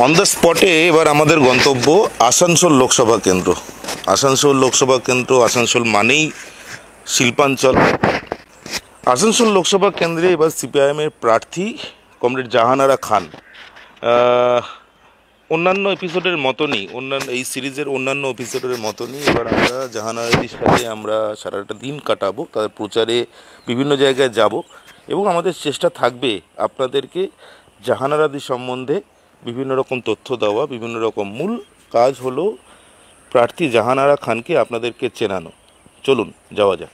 On the স্পটে এবার আমাদের গন্তব্য আসানসোল লোকসভা কেন্দ্র। আসানসোল লোকসভা কেন্দ্র, আসানসোল মানেই শিল্পাঞ্চল। আসানসোল লোকসভা কেন্দ্রে এবার সিপিআইএমের প্রার্থী কমরেড জাহানারা খান। অন্যান্য এপিসোডের মতনই, এই সিরিজের অন্যান্য এপিসোডের মতনই এবার আমরা জাহানারাদির সাথে আমরা সারাটা দিন কাটাবো, তাদের প্রচারে বিভিন্ন জায়গায় যাব এবং আমাদের চেষ্টা থাকবে আপনাদেরকে জাহানারাদি সম্বন্ধে বিভিন্ন রকম তথ্য দেওয়া। বিভিন্ন রকম মূল কাজ হলো প্রার্থী জাহানারা খানকে আপনাদেরকে চেনানো। চলুন যাওয়া যাক।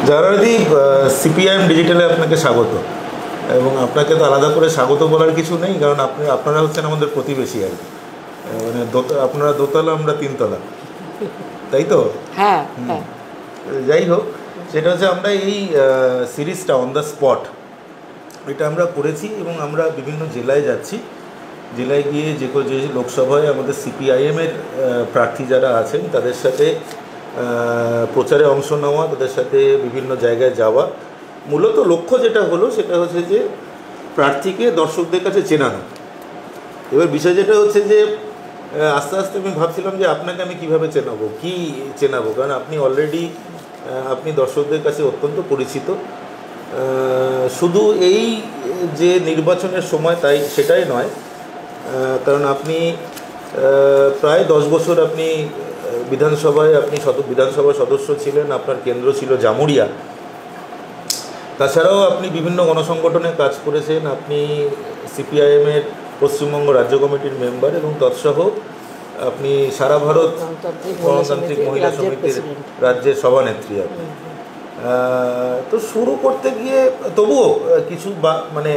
জাহানারাদি, সিপিআইএম ডিজিটালে আপনাকে স্বাগত। এবং আপনাকে তো আলাদা করে স্বাগত বলার কিছু নেই, কারণ আপনারা হচ্ছেন আমাদের প্রতিবেশী আর কি। মানে আপনারা দোতলা, আমরা তিনতলা, তাই তো? হ্যাঁ। যাই হোক, সেটা হচ্ছে আমরা এই সিরিজটা অন দ্য স্পট এটা আমরা করেছি এবং আমরা বিভিন্ন জেলায় যাচ্ছি। জেলায় গিয়ে যে লোকসভায় আমাদের সিপিআইএমের প্রার্থী যারা আছেন তাদের সাথে প্রচারে অংশ নেওয়া, তাদের সাথে বিভিন্ন জায়গায় যাওয়া। মূলত লক্ষ্য যেটা হলো সেটা হচ্ছে যে প্রার্থীকে দর্শকদের কাছে চেনানো। এবার বিষয় যেটা হচ্ছে যে আস্তে আস্তে আমি ভাবছিলাম যে আপনাকে আমি কীভাবে চেনাবো, কারণ আপনি অলরেডি আপনি দর্শকদের কাছে অত্যন্ত পরিচিত। শুধু এই যে নির্বাচনের সময় সেটাই নয়, কারণ আপনি প্রায় 10 বছর আপনি বিধানসভায় বিধানসভার সদস্য ছিলেন। আপনার কেন্দ্র ছিল জামুরিয়া। তাছাড়াও আপনি বিভিন্ন গণসংগঠনে কাজ করেছেন। আপনি সিপিআইএমের পশ্চিমবঙ্গ রাজ্য কমিটির মেম্বার এবং তৎসহ আপনি সারা ভারত গণতান্ত্রিক মহিলা সমিতির রাজ্যের সভানেত্রী। আপনি তো শুরু করতে গিয়ে তবুও কিছু মানে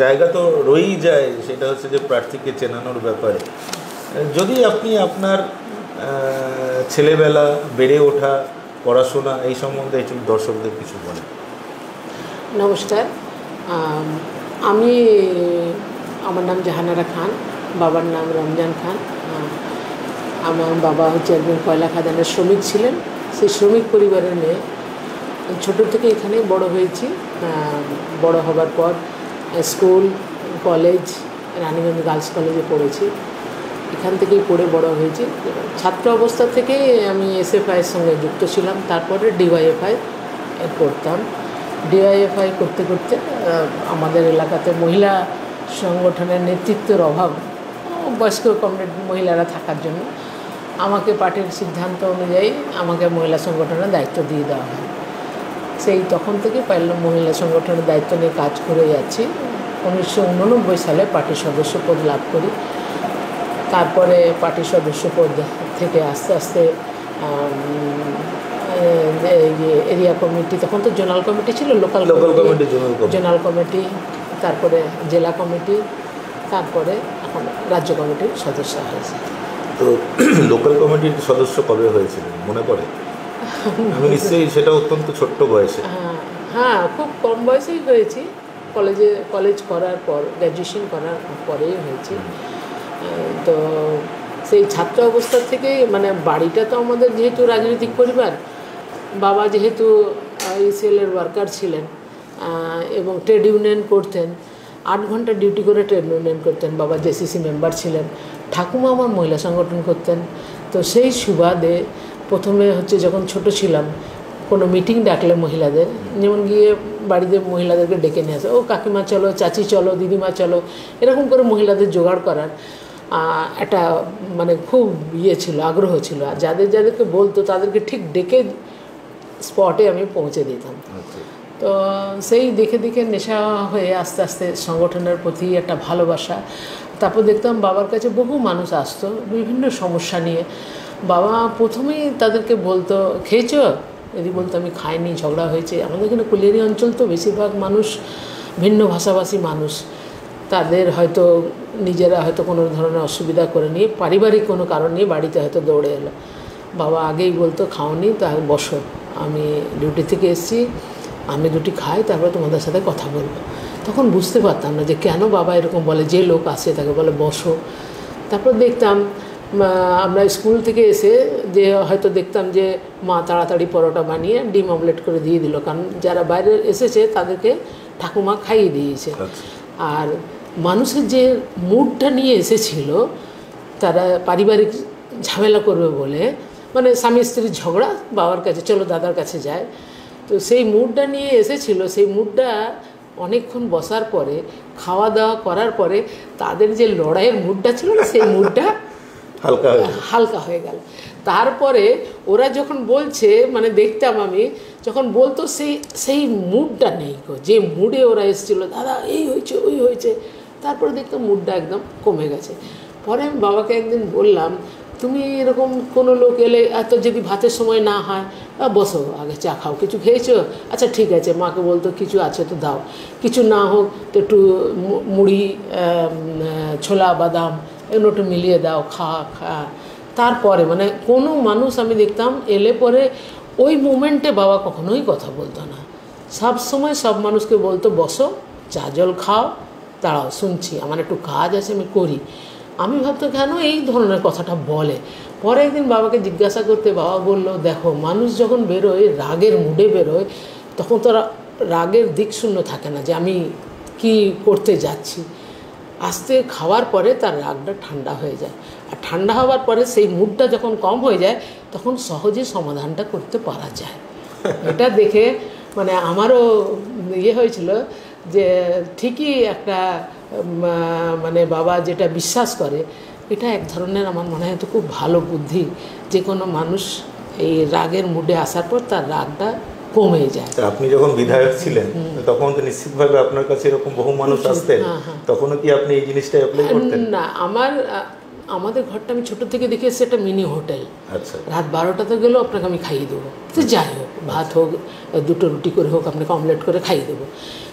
জায়গা তো রয়েই যায়, সেটা হচ্ছে যে প্রার্থীকে চেনানোর ব্যাপারে। যদি আপনি আপনার ছেলেবেলা, বেড়ে ওঠা, পড়াশোনা এই সম্বন্ধে একটু দর্শকদের কিছু বলেন। নমস্কার, আমার নাম জাহানারা খান, বাবার নাম রমজান খান। আমার বাবা হচ্ছে একজন কয়লা খাদানের শ্রমিক ছিলেন। সেই শ্রমিক পরিবারের মেয়ে। ছোটো থেকে এখানে বড় হয়েছি। বড় হবার পর স্কুল, কলেজ, রানীগঞ্জ গার্লস কলেজে পড়েছি। এখান থেকেই পড়ে বড় হয়েছি। ছাত্র অবস্থা থেকে আমি এসএফআইয়ের সঙ্গে যুক্ত ছিলাম। তারপরে ডিওয়াইএফআই করতাম। ডিওয়াইএফআই করতে করতে আমাদের এলাকাতে মহিলা সংগঠনের নেতৃত্বের অভাব, বয়স্ক কমরেড মহিলারা থাকার জন্য আমাকে পার্টির সিদ্ধান্ত অনুযায়ী আমাকে মহিলা সংগঠনের দায়িত্ব দিয়ে দেওয়া হয়। সেই তখন থেকে মহিলা সংগঠনের দায়িত্ব নিয়ে কাজ করে যাচ্ছি। 1989 সালে পার্টির সদস্য পদ লাভ করি। তারপরে পার্টির সদস্য পদ থেকে আস্তে আস্তে এরিয়া কমিটি, তখন তো জোনাল কমিটি ছিল, লোকাল কমিটি, জোনাল কমিটি, তারপরে জেলা কমিটি, তারপরে এখন রাজ্য কমিটির সদস্য হয়েছে। তো লোকাল কমিটির সদস্য কবে হয়েছিল মনে পড়ে? আমি নিশ্চয়ই সেটা অত্যন্ত ছোট্ট বয়সে। হ্যাঁ, খুব কম বয়সেই হয়েছি, কলেজ করার পর, গ্র্যাজুয়েশন করার পরেই হয়েছি। তো সেই ছাত্র অবস্থা থেকেই মানে বাড়িটা তো আমাদের যেহেতু রাজনৈতিক পরিবার, বাবা যেহেতু ইসিএলের ওয়ার্কার ছিলেন এবং ট্রেড ইউনিয়ন করতেন, 8 ঘন্টা ডিউটি করে ট্রেড ইউনিয়ন করতেন, বাবা জেসিসি মেম্বার ছিলেন, ঠাকুমা আমার মহিলা সংগঠন করতেন। তো সেই সুবাদে প্রথমে হচ্ছে যখন ছোট ছিলাম, কোনো মিটিং ডাকলে মহিলাদের, যেমন গিয়ে বাড়িতে মহিলাদেরকে ডেকে নিয়ে আসে, ও কাকিমা চলো, চাচি চলো, দিদিমা চলো, এরকম করে মহিলাদের জোগাড় করার একটা মানে খুব ছিল, আগ্রহ ছিল। আর যাদেরকে বলতো তাদেরকে ঠিক ডেকে স্পটে আমি পৌঁছে দিতাম। তো সেই দেখে দেখে নেশা হয়ে আস্তে আস্তে সংগঠনের প্রতি একটা ভালোবাসা। তারপর দেখতাম বাবার কাছে বহু মানুষ আসতো বিভিন্ন সমস্যা নিয়ে। বাবা প্রথমেই তাদেরকে বলতো, খেয়েছো? যদি বলতো আমি খাইনি, ঝগড়া হয়েছে। আমাদের এখানে কুলিয়ারি অঞ্চল তো বেশিরভাগ মানুষ ভিন্ন ভাষাভাষী মানুষ, তাদের হয়তো নিজেরা হয়তো কোনো ধরনের অসুবিধা করে নিয়ে পারিবারিক কোনো কারণ নিয়ে বাড়িতে হয়তো দৌড়ে এলো। বাবা আগেই বলতো, খাওনি তা বসো, আমি ডিউটি থেকে এসেছি, আমি দুটি খাই, তারপরে তোমাদের সাথে কথা বলবো। তখন বুঝতে পারতাম না যে কেন বাবা এরকম বলে, যে লোক আসে তাকে বলে বসো। তারপর দেখতাম আমরা স্কুল থেকে এসে যে হয়তো দেখতাম যে মা তাড়াতাড়ি পরোটা বানিয়ে ডিম অমলেট করে দিয়ে দিল, কারণ যারা বাইরে এসেছে তাদেরকে ঠাকুমা খাইয়ে দিয়েছে। আর মানুষের যে মুডটা নিয়ে এসেছিল, তারা পারিবারিক ঝামেলা করবে বলে, মানে স্বামী স্ত্রীর ঝগড়া, বাবার কাছে চলো দাদার কাছে যায়, তো সেই মুডটা নিয়ে এসেছিল। সেই মুডটা অনেকক্ষণ বসার পরে, খাওয়া দাওয়া করার পরে তাদের যে লড়াইয়ের মুডটা ছিল না, সেই মুডটা হালকা হয়ে গেল। তারপরে ওরা যখন বলছে, মানে দেখতাম আমি যখন বলতো, সেই মুডটা নেই গো, যে মুডে ওরা এসেছিল, দাদা এই হয়েছে ওই হয়েছে, তারপরে দেখতাম মুডটা একদম কমে গেছে। পরে আমি বাবাকে একদিন বললাম, তুমি এরকম কোনো লোক এলে, এত যদি ভাতের সময় না হয়, বসো আগে চা খাও, কিছু খেয়েছো? আচ্ছা ঠিক আছে। মাকে বলতো কিছু আছে তো দাও, কিছু না হোক তো একটু মুড়ি, ছোলা বাদাম এগুলো একটু মিলিয়ে দাও, খা। তারপরে মানে কোনো মানুষ আমি দেখতাম এলে পরে ওই মোমেন্টে বাবা কখনোই কথা বলতো না, সব সময় সব মানুষকে বলতো বসো, চা জল খাও, দাঁড়াও শুনছি, আমার একটু কাজ আছে আমি করি। আমি ভাবতো কেন এই ধরনের কথাটা বলে। পরে একদিন বাবাকে জিজ্ঞাসা করতে বাবা বলল, দেখো মানুষ যখন বেরোয়, রাগের মুডে বেরোয়, তখন তো রাগের দিক শূন্য থাকে না যে আমি কি করতে যাচ্ছি। আস্তে খাওয়ার পরে তার রাগটা ঠান্ডা হয়ে যায়, আর ঠান্ডা হওয়ার পরে সেই মুডটা যখন কম হয়ে যায়, তখন সহজে সমাধানটা করতে পারা যায়। এটা দেখে মানে আমারও হয়েছিল যে ঠিকই একটা মানে বাবা যেটা বিশ্বাস করে, এটা এক ধরনের আমার মনে হয় তো খুব ভালো বুদ্ধি। যে কোনো মানুষ এই রাগের মুডে আসার পর তার রাগটা কমে যায়। আপনি যখন বিধায়ক ছিলেন তখন তো নিশ্চিতভাবে আপনার কাছে এরকম বহু মানুষ আসতেন, তখনও কি আপনি এই জিনিসটা অ্যাপ্লাই করতেন? না, আমাদের ঘরটা আমি ছোটো থেকে দেখে এসেছি একটা মিনি হোটেল। আচ্ছা, রাত 12টাতে গেলেও আপনাকে আমি খাইয়ে দেবো, তো যাই হোক, ভাত হোক, দুটো রুটি করে হোক, আপনাকে অমলেট করে খাইয়ে দেবো।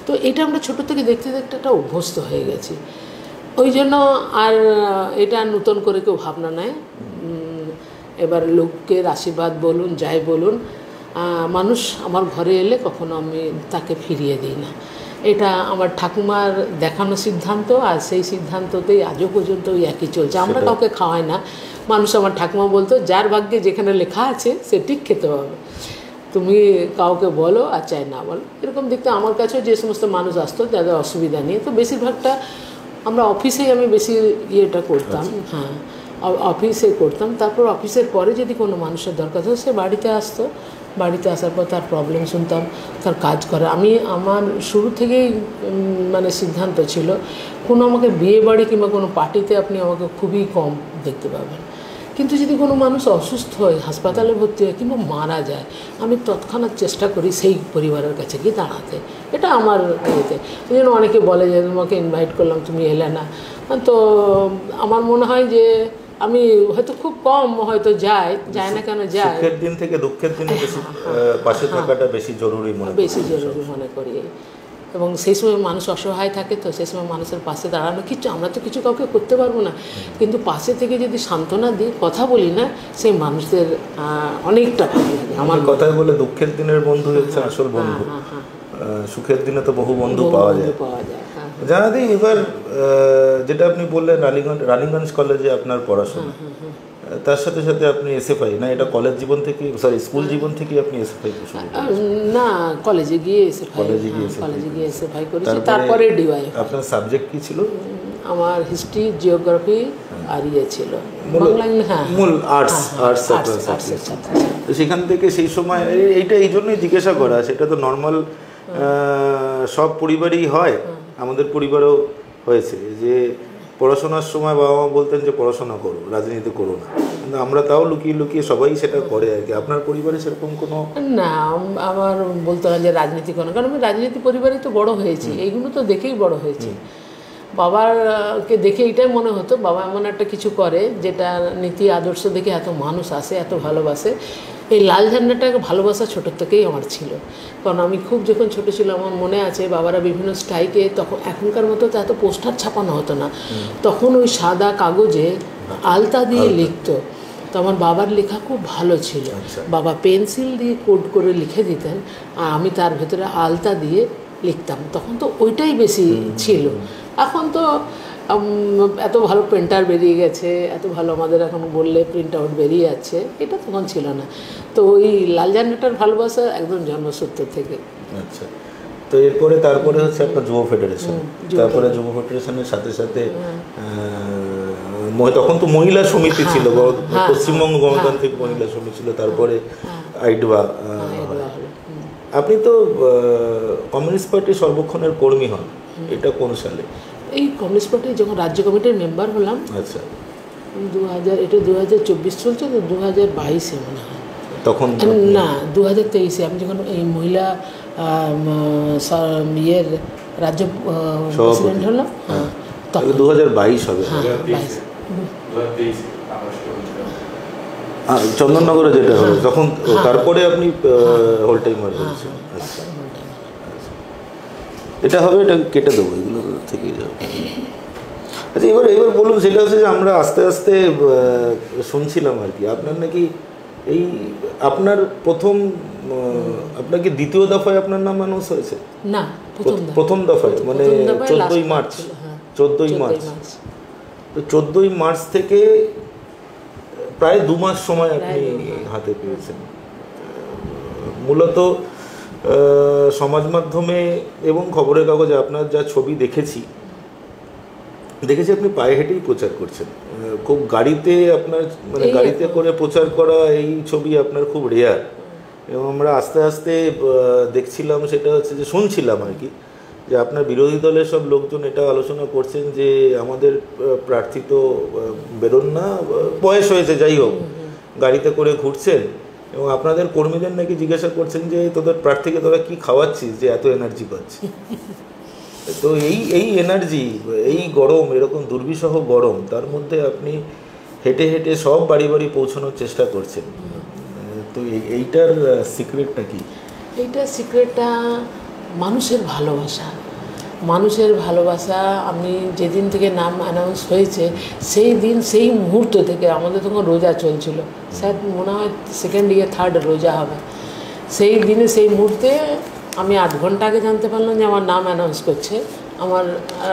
তো এটা আমরা ছোটো থেকে দেখতে দেখতে একটা অভ্যস্ত হয়ে গেছি, ওই জন্য আর এটা নতুন করে কেউ ভাবনা নেয়। এবার লোকের আশীর্বাদ বলুন, যাই বলুন, মানুষ আমার ঘরে এলে কখনো আমি তাকে ফিরিয়ে দিই না। এটা আমার ঠাকুমার দেখানো সিদ্ধান্ত, আর সেই সিদ্ধান্ততেই আজও পর্যন্ত ওই একই চলছে। আমরা কাউকে খাওয়াই না। মানুষ, আমার ঠাকুমা বলতো, যার ভাগ্যে যেখানে লেখা আছে সে ঠিক খেতে পাবে, তুমি কাউকে বলো আর চাই না বলো। এরকম দেখতে আমার কাছেও যে সমস্ত মানুষ আসতো যাদের অসুবিধা নিয়ে, তো বেশিরভাগটা আমরা অফিসেই আমি বেশি ইয়েটা করতাম। হ্যাঁ, অফিসে করতাম। তারপর অফিসের পরে যদি কোনো মানুষের দরকার হতো, সে বাড়িতে আসতো। বাড়িতে আসার পর তার প্রবলেম শুনতাম, তার কাজ করা। আমার শুরু থেকেই মানে সিদ্ধান্ত ছিল, কোনো আমাকে বিয়ে বাড়ি কিংবা কোনো পার্টিতে আপনি আমাকে খুবই কম দেখতে পাবেন। কিন্তু যদি কোনো মানুষ অসুস্থ হয়, হাসপাতালে ভর্তি হয় কিংবা মারা যায়, আমি তৎক্ষণাৎ চেষ্টা করি সেই পরিবারের কাছে গিয়ে দাঁড়াতে। এটা আমার ইয়েতে। এই জন্য অনেকে বলে যে তোমাকে ইনভাইট করলাম তুমি এলে না। তো আমার মনে হয় যে আমি হয়তো খুব কম হয়তো যায় না কেন যায়, সুখের দিন থেকে দুঃখের দিনে বেশি পাশে থাকাটা বেশি জরুরি মনে করি। এবং সেই সময় মানুষ অসহায় থাকে, তো সেই সময় মানুষের পাশে দাঁড়ানো, কিছু আমরা তো কিছু কাউকে করতে পারবো না, কিন্তু পাশে থেকে যদি সান্ত্বনা দিই, কথা বলি না, সেই মানুষদের অনেকটা ভালো লাগে। আমার কথায় বলে দুঃখের দিনের বন্ধু হচ্ছে আসল বন্ধু, সুখের দিনে তো বহু বন্ধু পাওয়া যায়। জানাদি, এবার যেটা আপনি বললেন রানীগঞ্জ কলেজে আপনার পড়াশোনা, তার সাথে সাথে আপনি এসএফআই, না এটা কলেজ জীবন থেকে, সরি স্কুল জীবন থেকে আপনি এসএফআই শুরু করেছেন? না, কলেজে গিয়ে এসএফআই করেছি, তারপরে ডিওয়াই। আপনার সাবজেক্ট কি ছিল? আমার হিস্ট্রি, জিওগ্রাফি আর ছিল মূল আর্টস। তো সেখান থেকে সেই সময় এইটা এই জন্যই জিজ্ঞাসা করা, সেটা তো নর্মাল সব পরিবারেই হয়, আমাদের পরিবারেও হয়েছে যে পড়াশোনার সময় বাবা মা বলতেন যে পড়াশোনা করো, রাজনীতি করো না, কিন্তু আমরা তাও লুকিয়ে লুকিয়ে সবাই সেটা করে আর কি। আপনার পরিবারে সেরকম কোনো? না, আমার বলতো না যে রাজনীতি করো, কারণ আমি রাজনীতি পরিবারে তো বড় হয়েছি, এইগুলো তো দেখেই বড় হয়েছি। বাবারকে দেখে এটাই মনে হতো বাবা এমন একটা কিছু করে যেটা নীতি আদর্শ দেখে এত মানুষ আসে, এত ভালোবাসে। এই লাল ঝান্ডাটাকে ভালোবাসা ছোটোর থেকেই আমার ছিল, কারণ আমি খুব যখন ছোটো ছিলাম আমার মনে আছে বাবারা বিভিন্ন স্ট্রাইকে, তখন এখনকার মতো তো এত পোস্টার ছাপানো হতো না, তখন ওই সাদা কাগজে আলতা দিয়ে লিখতো। তো আমার বাবার লেখা খুব ভালো ছিল, বাবা পেন্সিল দিয়ে কোড করে লিখে দিতেন আর আমি তার ভেতরে আলতা দিয়ে লিখতাম, তখন তো ওইটাই বেশি ছিল। এখন তো এত ভালো প্রিন্টার বেরিয়ে গেছে, এত ভালো আমাদের এখন বললে প্রিন্ট আউট বেরিয়ে যাচ্ছে, এটা তখন ছিল না। তো ওই লাল ঝান্ডাটার ভালোবাসা একদম জন্মসূত্র থেকে। আচ্ছা, তো এরপরে তারপরে হচ্ছে আপনার যুব ফেডারেশন, তারপরে যুব ফেডারেশনের সাথে সাথে তখন তো মহিলা সমিতি ছিল, পশ্চিমবঙ্গ গণতান্ত্রিক মহিলা সমিতি ছিল, তারপরে আইডবা। আপনি তো কমিউনিস্ট পার্টির সর্বক্ষণের কর্মী হন, এটা কোন সালে? এই কমিউনিস্ট পার্টির যখন রাজ্য কমিটির মেম্বার হলাম, আচ্ছা 2000, এটা 2024 চলছে, তো 2022-এ মনে হয়, তখন না 2023-এ আমি যখন এই মহিলা ইয়ের রাজ্য প্রেসিডেন্ট হলাম, তখন 2022 হবে। চন্দননগরে যেটা হবে তখন, তারপরে আপনি হোল টাইমার হয়েছেন। আচ্ছা, এটা হবে, এটা কেটে দেবো, এগুলো থেকেই যাবে। আচ্ছা, এবার বলুন, সেটা হচ্ছে যে আমরা আস্তে আস্তে শুনছিলাম আর কি, আপনার নাকি এই আপনার প্রথম, আপনার কি দ্বিতীয় দফায় আপনার নাম অ্যানাউন্স হয়েছে? না, প্রথম দফায়, মানে 14ই মার্চ। 14ই মার্চ, তো 14ই মার্চ থেকে প্রায় 2 মাস সময় আপনি হাতে পেয়েছেন। মূলত সমাজ মাধ্যমে এবং খবরের কাগজে আপনার যা ছবি দেখেছি আপনি পায়ে হেঁটেই প্রচার করছেন, খুব গাড়িতে আপনার, মানে গাড়িতে করে প্রচার করা এই ছবি আপনার খুব রেয়ার। এবং আমরা আস্তে আস্তে দেখছিলাম, সেটা হচ্ছে যে শুনছিলাম আর কি, যে আপনার বিরোধী দলের সব লোকজন এটা আলোচনা করছেন যে আমাদের প্রার্থী তো বেরোন না, বয়স হয়েছে, যাই হোক, গাড়িতে করে ঘুরছেন, এবং আপনাদের কর্মীদের নাকি জিজ্ঞাসা করছেন যে তোদের প্রার্থীকে তোরা কি খাওয়াচ্ছিস যে এত এনার্জি পাচ্ছিস। তো এই এনার্জি, এই গরম, এরকম দুর্বিষহ গরম, তার মধ্যে আপনি হেঁটে হেঁটে সব বাড়ি বাড়ি পৌঁছানোর চেষ্টা করছেন। তো এইটার সিক্রেটটা কি? এইটার সিক্রেটটা মানুষের ভালোবাসা। মানুষের ভালোবাসা। আমি যেদিন থেকে নাম অ্যানাউন্স হয়েছে সেই দিন, সেই মুহূর্ত থেকে, আমাদের তখন রোজা চলছিল, স্যার মনে হয় 2nd ইয়ার 3rd রোজা হবে, সেই দিনে সেই মুহূর্তে আমি 8 ঘন্টা আগে জানতে পারলাম যে আমার নাম অ্যানাউন্স করছে। আমার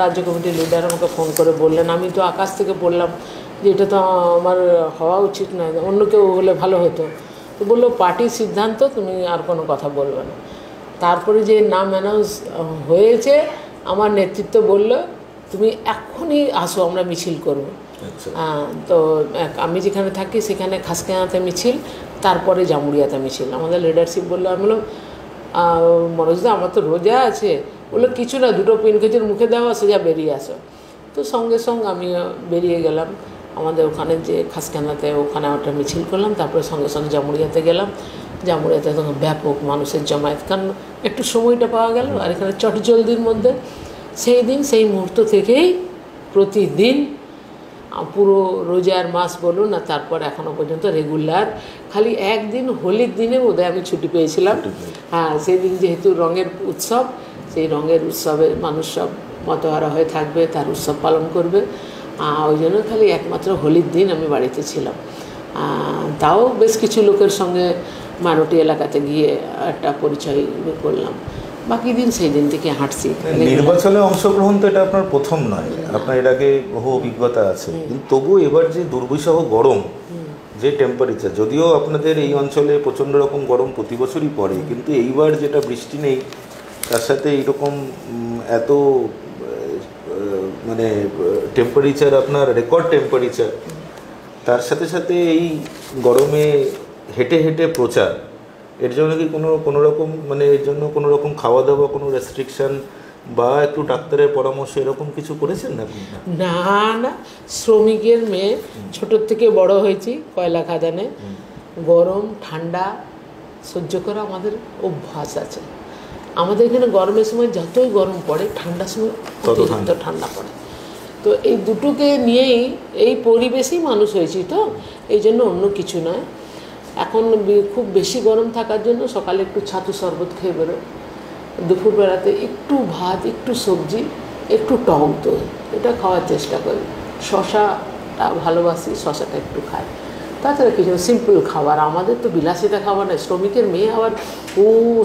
রাজ্য কমিটির লিডার আমাকে ফোন করে বললেন, আমি তো আকাশ থেকে বললাম যে এটা তো আমার হওয়া উচিত নয়, অন্য কেউ হলে ভালো হতো। তো বললো পার্টির সিদ্ধান্ত, তুমি আর কোনো কথা বলবে না। তারপরে যে নাম অ্যানাউন্স হয়েছে, আমার নেতৃত্ব বলল তুমি এখনই আসো, আমরা মিছিল করব। তো আমি যেখানে থাকি সেখানে খাসকানাতে মিছিল, তারপরে জামুরিয়াতে মিছিল। আমাদের লিডারশিপ বললো, আমি বললাম মনোজদা আমার তো রোজা আছে। বললো কিছু না, 2টো পিন কেজির মুখে দেওয়া, সোজা বেরিয়ে আসো। তো সঙ্গে সঙ্গে আমি বেরিয়ে গেলাম আমাদের ওখানে যে খাসকানাতে, ওখানে একটা মিছিল করলাম। তারপরে সঙ্গে সঙ্গে জামুরিয়াতে গেলাম। জামুরিয়াতে তখন ব্যাপক মানুষের জমায়েত, কারণ একটু সময়টা পাওয়া গেল। আর এখানে চটজলদির মধ্যে সেই দিন, সেই মুহূর্ত থেকেই প্রতিদিন পুরো রোজার মাস বলুন না, তারপর এখনও পর্যন্ত রেগুলার। খালি একদিন হোলির দিনে বোধহয় আমি ছুটি পেয়েছিলাম। হ্যাঁ, সেদিন যেহেতু রঙের উৎসব, সেই রঙের উৎসবে মানুষ সব মতহারা হয়ে থাকবে, তার উৎসব পালন করবে, ওই জন্য খালি একমাত্র হোলির দিন আমি বাড়িতে ছিলাম। তাও বেশ কিছু লোকের সঙ্গে মারুটি এলাকাতে গিয়ে একটা পরিচয় করলাম। বাকি দিন সেই দিন থেকে হাঁটছি। নির্বাচনে অংশগ্রহণ তো এটা আপনার প্রথম নয়, আপনার এর আগে বহু অভিজ্ঞতা আছে, কিন্তু তবু এবার যে দুর্বিষহ গরম, যে টেম্পারেচার, যদিও আপনাদের এই অঞ্চলে প্রচণ্ড রকম গরম প্রতি বছরই পড়ে, কিন্তু এইবার যেটা বৃষ্টি নেই তার সাথে এইরকম এত মানে টেম্পারেচার, আপনার রেকর্ড টেম্পারেচার, তার সাথে সাথে এই গরমে হেঁটে হেঁটে প্রচার, এর জন্য কি কোনো রকম মানে এর জন্য কোনো রকম খাওয়া দাওয়া কোনো রেস্ট্রিকশন বা একটু ডাক্তারের পরামর্শ এরকম কিছু করেছেন নাকি? না না, শ্রমিকের মেয়ে, ছোটোর থেকে বড় হয়েছি কয়লা খাদানে, গরম ঠান্ডা সহ্য করা আমাদের অভ্যাস আছে। আমাদের এখানে গরমের সময় যতই গরম পড়ে, ঠান্ডার সময় অতিরিক্ত ঠান্ডা পড়ে। তো এই দুটোকে নিয়েই, এই পরিবেশেই মানুষ হয়েছি, তো এই জন্য অন্য কিছু নয়। এখন খুব বেশি গরম থাকার জন্য সকালে একটু ছাতু শরবত খেয়ে বেরো, দুপুরবেলাতে একটু ভাত, একটু সবজি, একটু টক দই, এটা খাওয়ার চেষ্টা করি। শশাটা ভালোবাসি, শশাটা একটু খাই। তাছাড়া কিছু সিম্পল খাবার, আমাদের তো বিলাসিতা খাবার নয়। শ্রমিকের মেয়ে আবার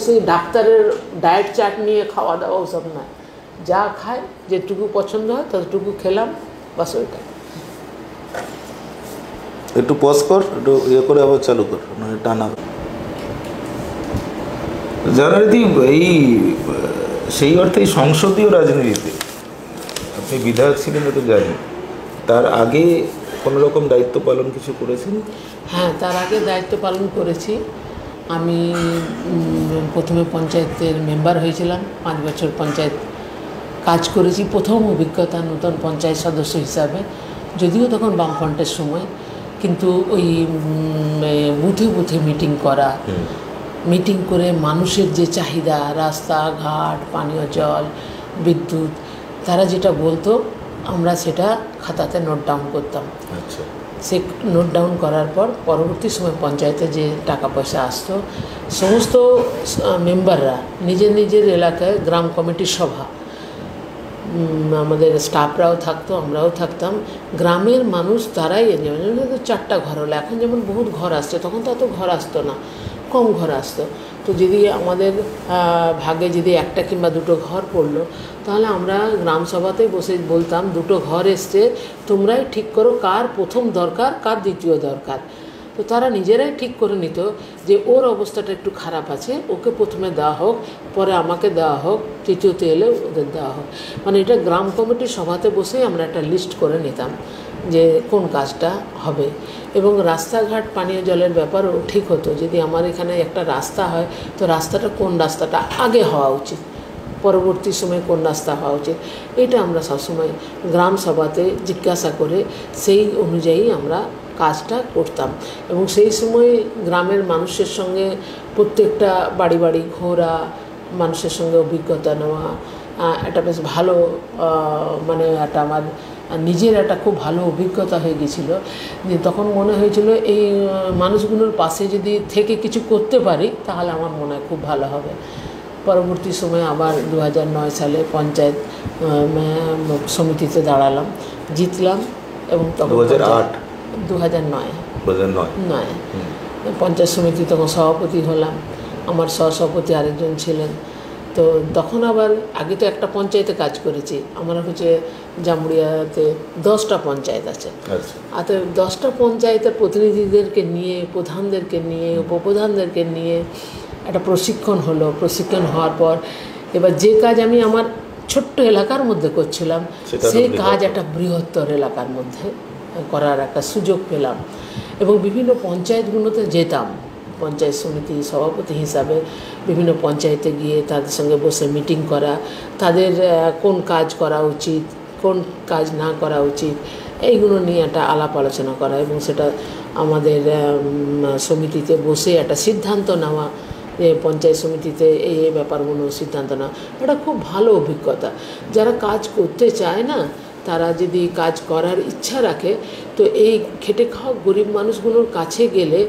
সেই ডাক্তারের ডায়েট চার্ট নিয়ে খাওয়া দাওয়া ওসব নয়। যা খায়, যেটুকু পছন্দ হয় ততটুকু খেলাম, বাস ওইটাই। একটু পজ কর, একটু ইয়ে করে আবার চালু কর, মানে টানা। যারা এই সেই অর্থে সংসদীয় রাজনীতিতে আপনি বিধায়ক ছিলেন, তো জানি, তার আগে কোনো রকম দায়িত্ব পালন কিছু করেছেন? হ্যাঁ, তার আগে দায়িত্ব পালন করেছি। আমি প্রথমে পঞ্চায়েতের মেম্বার হয়েছিলাম, 5 বছর পঞ্চায়েত কাজ করেছি। প্রথম অভিজ্ঞতা নতুন পঞ্চায়েত সদস্য হিসাবে, যদিও তখন বামফ্রন্টের সময়, কিন্তু ওই বুথে বুথে মিটিং করা, মিটিং করে মানুষের যে চাহিদা, রাস্তাঘাট, পানীয় জল, বিদ্যুৎ, তারা যেটা বলতো আমরা সেটা খাতাতে নোট ডাউন করতাম। আচ্ছা, সে নোট ডাউন করার পর পরবর্তী সময় পঞ্চায়েতে যে টাকা পয়সা আসতো, সমস্ত মেম্বাররা নিজের নিজের এলাকায় গ্রাম কমিটির সভা, আমাদের স্টাফরাও থাকতো, আমরাও থাকতাম, গ্রামের মানুষ তারাই, যেমন 4টা ঘর হলো, এখন যেমন বহুত ঘর আসছে, তখন তো অত ঘর আসতো না, কম ঘর আসতো। তো যদি আমাদের ভাগে যদি 1টা কিংবা 2টো ঘর পড়লো, তাহলে আমরা গ্রামসভাতেই বসে বলতাম, 2টো ঘর এসছে, তোমরাই ঠিক করো কার প্রথম দরকার, কার দ্বিতীয় দরকার। তো তারা নিজেরাই ঠিক করে নিত যে ওর অবস্থাটা একটু খারাপ আছে, ওকে প্রথমে দেওয়া হোক, পরে আমাকে দেওয়া হোক, তৃতীয়তে এলে ওদের দেওয়া হোক। মানে এটা গ্রাম কমিটির সভাতে বসেই আমরা একটা লিস্ট করে নিতাম যে কোন কাজটা হবে। এবং রাস্তাঘাট, পানীয় জলের ব্যাপারও ঠিক হতো। যদি আমার এখানে একটা রাস্তা হয়, তো রাস্তাটা কোন রাস্তাটা আগে হওয়া উচিত, পরবর্তী সময়ে কোন রাস্তা হওয়া উচিত, এটা আমরা সবসময় গ্রাম সভাতে জিজ্ঞাসা করে সেই অনুযায়ী আমরা কাজটা করতাম। এবং সেই সময় গ্রামের মানুষের সঙ্গে প্রত্যেকটা বাড়ি বাড়ি ঘোরা, মানুষের সঙ্গে অভিজ্ঞতা নেওয়া, একটা বেশ ভালো, মানে একটা আমার নিজের একটা খুব ভালো অভিজ্ঞতা হয়ে গেছিলো। যে তখন মনে হয়েছিল এই মানুষগুলোর পাশে যদি থেকে কিছু করতে পারি, তাহলে আমার মনে হয় খুব ভালো হবে। পরবর্তী সময়ে আবার 2009 সালে পঞ্চায়েত সমিতিতে দাঁড়ালাম, জিতলাম। এবং তখন 2009 পঞ্চায়েত সমিতি তখন সভাপতি হলাম, আমার সহসভাপতি আরেকজন ছিলেন। তো তখন আবার আগে তো একটা পঞ্চায়েতে কাজ করেছি, আমার হচ্ছে জামুড়িয়াতে 10টা পঞ্চায়েত আছে। আর তো 10টা পঞ্চায়েতের প্রতিনিধিদেরকে নিয়ে, প্রধানদেরকে নিয়ে, উপপ্রধানদেরকে নিয়ে একটা প্রশিক্ষণ হলো। প্রশিক্ষণ হওয়ার পর এবার যে কাজ আমি আমার ছোট্ট এলাকার মধ্যে করছিলাম, সেই কাজ একটা বৃহত্তর এলাকার মধ্যে করার একটা সুযোগ পেলাম। এবং বিভিন্ন পঞ্চায়েতগুলোতে যেতাম, পঞ্চায়েত সমিতি সভাপতি হিসাবে বিভিন্ন পঞ্চায়েতে গিয়ে তাদের সঙ্গে বসে মিটিং করা, তাদের কোন কাজ করা উচিত, কোন কাজ না করা উচিত, এইগুলো নিয়ে একটা আলাপ আলোচনা করা। এবং সেটা আমাদের সমিতিতে বসে একটা সিদ্ধান্ত নেওয়া, যে পঞ্চায়েত সমিতিতে এই ব্যাপারগুলো সিদ্ধান্ত নেওয়া, এটা খুব ভালো অভিজ্ঞতা। যারা কাজ করতে চায় না, তারা যদি কাজ করার ইচ্ছা রাখে তো এই খেটে খাওয়া গরিব মানুষগুলোর কাছে গেলে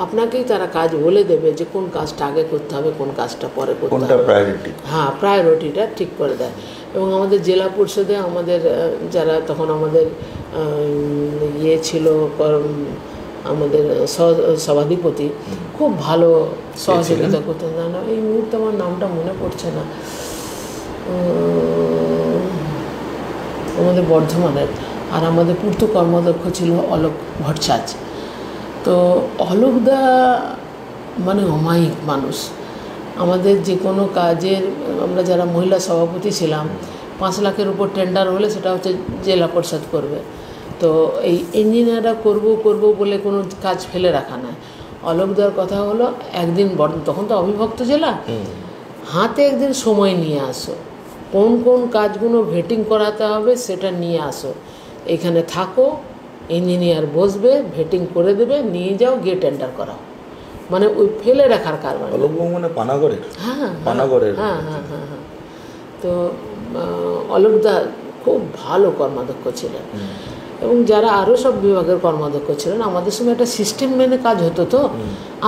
আপনাকেই তারা কাজ বলে দেবে যে কোন কাজটা আগে করতে হবে, কোন কাজটা পরে করতে হবে, কোনটা প্রায়োরিটি। হ্যাঁ, প্রায়োরিটিটা ঠিক করে দেয়। এবং আমাদের জেলা পরিষদে আমাদের যারা তখন আমাদের ইয়ে ছিল, আমাদের সভাধিপতি খুব ভালো সহযোগিতা করতেন। না, এই মুহূর্তে আমার নামটা মনে পড়ছে না, আমাদের বর্ধমানের। আর আমাদের পূর্ত কর্মদক্ষ ছিল অলোক ভট্টাচার্য। তো অলোকদা মানে অমায়িক মানুষ। আমাদের যে কোনো কাজের, আমরা যারা মহিলা সভাপতি ছিলাম, 5 লাখের উপর টেন্ডার হলে সেটা হচ্ছে জেলা পরিষদ করবে। তো এই ইঞ্জিনিয়াররা করব বলে কোনো কাজ ফেলে রাখা না। অলোকদার কথা হলো একদিন, তখন তো অবিভক্ত জেলা, হাতে একদিন সময় নিয়ে আসো, কোন কোন কাজগুলো ভেটিং করাতে হবে সেটা নিয়ে আসো, এখানে থাকো, ইঞ্জিনিয়ার বসবে, ভেটিং করে দেবে, নিয়ে যাও, গিয়ে টেন্ডার করাও। মানে ওই ফেলে রাখার কারণ। মানে পানাগড়ের, হ্যাঁ পানাগড়ের। হ্যাঁ হ্যাঁ হ্যাঁ হ্যাঁ। তো অলোকদা খুব ভালো কর্মাধ্যক্ষ ছিলেন। এবং যারা আরও সব বিভাগের কর্মাধ্যক্ষ ছিলেন, আমাদের সময় একটা সিস্টেম মেনে কাজ হতো, তো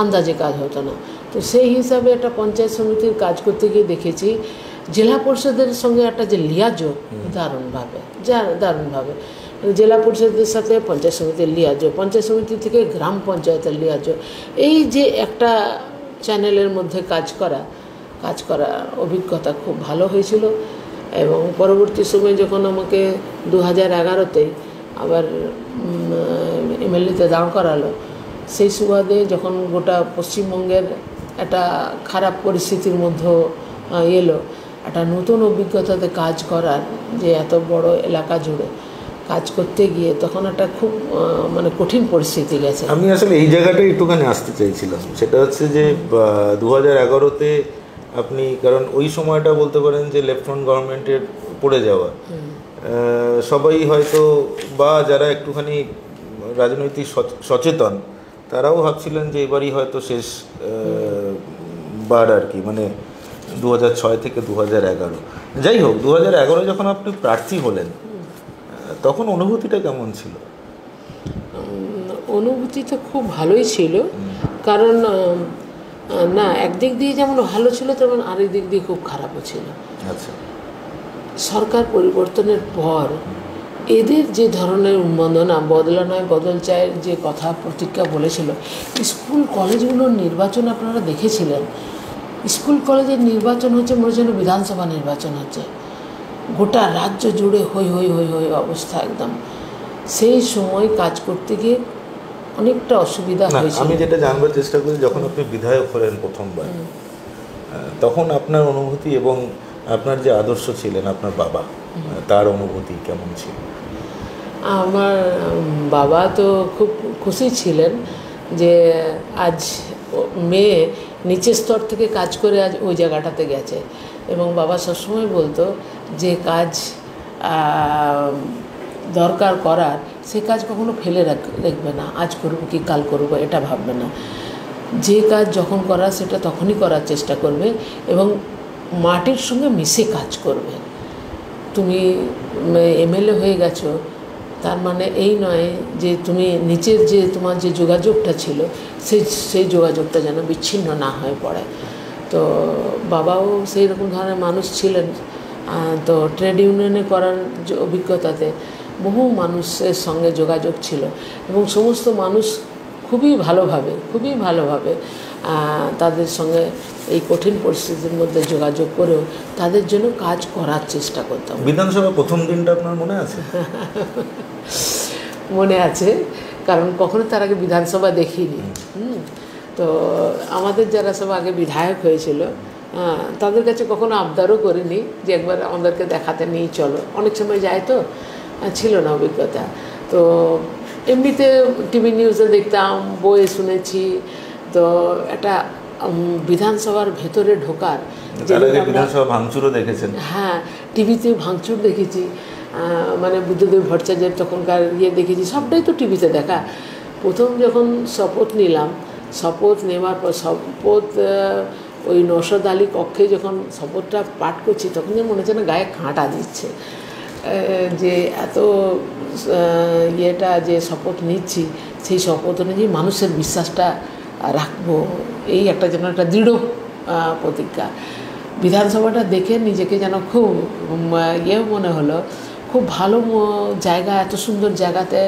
আন্দাজে কাজ হতো না। তো সেই হিসাবে একটা পঞ্চায়েত সমিতির কাজ করতে গিয়ে দেখেছি জেলা পরিষদের সঙ্গে একটা যে লিয়াযোগ দারুণভাবে জেলা পরিষদের সাথে পঞ্চায়েত সমিতির লিয়াযোগ, পঞ্চায়েত সমিতি থেকে গ্রাম পঞ্চায়েতের লিয়াযোগ, এই যে একটা চ্যানেলের মধ্যে কাজ করা অভিজ্ঞতা খুব ভালো হয়েছিল। এবং পরবর্তী সময়ে যখন আমাকে 2011-তে আবার এমএলএতে দাঁড় করালো, সেই সুবাদে যখন গোটা পশ্চিমবঙ্গের একটা খারাপ পরিস্থিতির মধ্যে এলো, একটা নতুন অভিজ্ঞতাতে কাজ করার, যে এত বড় এলাকা জুড়ে কাজ করতে গিয়ে তখন একটা খুব মানে কঠিন পরিস্থিতি গেছে। আমি আসলে এই জায়গাটায় একটুখানি আসতে চাইছিলাম, সেটা হচ্ছে যে 2011-তে আপনি, কারণ ওই সময়টা বলতে পারেন যে লেফট্রন্ট গভর্নমেন্টের পড়ে যাওয়া, সবাই হয়তো বা যারা একটুখানি রাজনৈতিক সচেতন তারাও ভাবছিলেন যে এবারই হয়তো শেষ বার আর কি, মানে 2006 থেকে 2011। যাই হোক, 2011 যখন আপনি প্রার্থী হলেন তখন অনুভূতিটা কেমন ছিল? অনুভূতি তো খুব ভালোই ছিল, কারণ না, একদিক দিয়ে যেমন ভালো ছিল তেমন আরেক দিক দিয়ে খুব খারাপও ছিল। আচ্ছা, সরকার পরিবর্তনের পর এদের যে ধরনের উন্মাদনা, বদলা নয় বদল চায়ের যে কথা প্রতিজ্ঞা বলেছিল, স্কুল কলেজগুলোর নির্বাচন আপনারা দেখেছিলেন। স্কুল কলেজের নির্বাচন হচ্ছে মনে হচ্ছে বিধানসভা নির্বাচন হচ্ছে, গোটা রাজ্য জুড়ে হই হই হই হই অবস্থা একদম। সেই সময় কাজ করতে গিয়ে অনেকটা অসুবিধা হয়েছিল। আমি যেটা জানবার চেষ্টা করি, যখন আপনি বিধায়ক হলেন প্রথমবার, তখন আপনার অনুভূতি এবং আপনার যে আদর্শ ছিলেন আপনার বাবা, তার অনুভূতি কেমন ছিল? আমার বাবা তো খুব খুশি ছিলেন যে আজ মেয়ে নিচের স্তর থেকে কাজ করে আজ ওই জায়গাটাতে গেছে। এবং বাবা সবসময় বলতো যে কাজ দরকার করার, সে কাজ কখনো ফেলে রাখবে না, আজ করবো কি কাল করবো এটা ভাববে না। যে কাজ যখন করার সেটা তখনই করার চেষ্টা করবে এবং মাটির সঙ্গে মিশে কাজ করবে। তুমি এমএলএ হয়ে গেছো তার মানে এই নয় যে তুমি নিচের যে তোমার যে যোগাযোগটা ছিল সেই যোগাযোগটা যেন বিচ্ছিন্ন না হয়ে পড়ে। তো বাবাও সেই রকম ধরনের মানুষ ছিলেন। তো ট্রেড ইউনিয়নে করার যে অভিজ্ঞতাতে বহু মানুষের সঙ্গে যোগাযোগ ছিল এবং সমস্ত মানুষ খুবই ভালোভাবে তাদের সঙ্গে এই কঠিন পরিস্থিতির মধ্যে যোগাযোগ করেও তাদের জন্য কাজ করার চেষ্টা করতাম। বিধানসভা প্রথম দিনটা আপনার মনে আছে? মনে আছে, কারণ কখনো তার আগে বিধানসভা দেখিনি। তো আমাদের যারা সব আগে বিধায়ক হয়েছিল তাদের কাছে কখনো আবদারও করিনি যে একবার আমাদেরকে দেখাতে নিয়ে চলো, অনেক সময় যায় তো ছিল না অভিজ্ঞতা। তো এমনিতে টিভি নিউজে দেখতাম, বইয়ে শুনেছি। তো একটা বিধানসভার ভেতরে ঢোকার, বিধানসভা ভাঙচুরও দেখেছেন? হ্যাঁ, টিভিতে ভাঙচুর দেখেছি, মানে বুদ্ধদেব ভট্টাচার্যের তখনকার দেখেছি, সবটাই তো টিভিতে দেখা। প্রথম যখন শপথ নিলাম, শপথ নেওয়ার পর ওই নওশাদ আলী কক্ষে যখন শপথটা পাঠ করছি তখন মনে হচ্ছে না গায়ে কাঁটা দিচ্ছে। যে এত ইয়েটা যে শপথ নিচ্ছি, সেই শপথ অনুযায়ী মানুষের বিশ্বাসটা রাখবো, এই একটা যেন একটা দৃঢ় প্রতিজ্ঞা। বিধানসভাটা দেখে নিজেকে যেন খুব মনে হলো, খুব ভালো জায়গা, এত সুন্দর জায়গাতে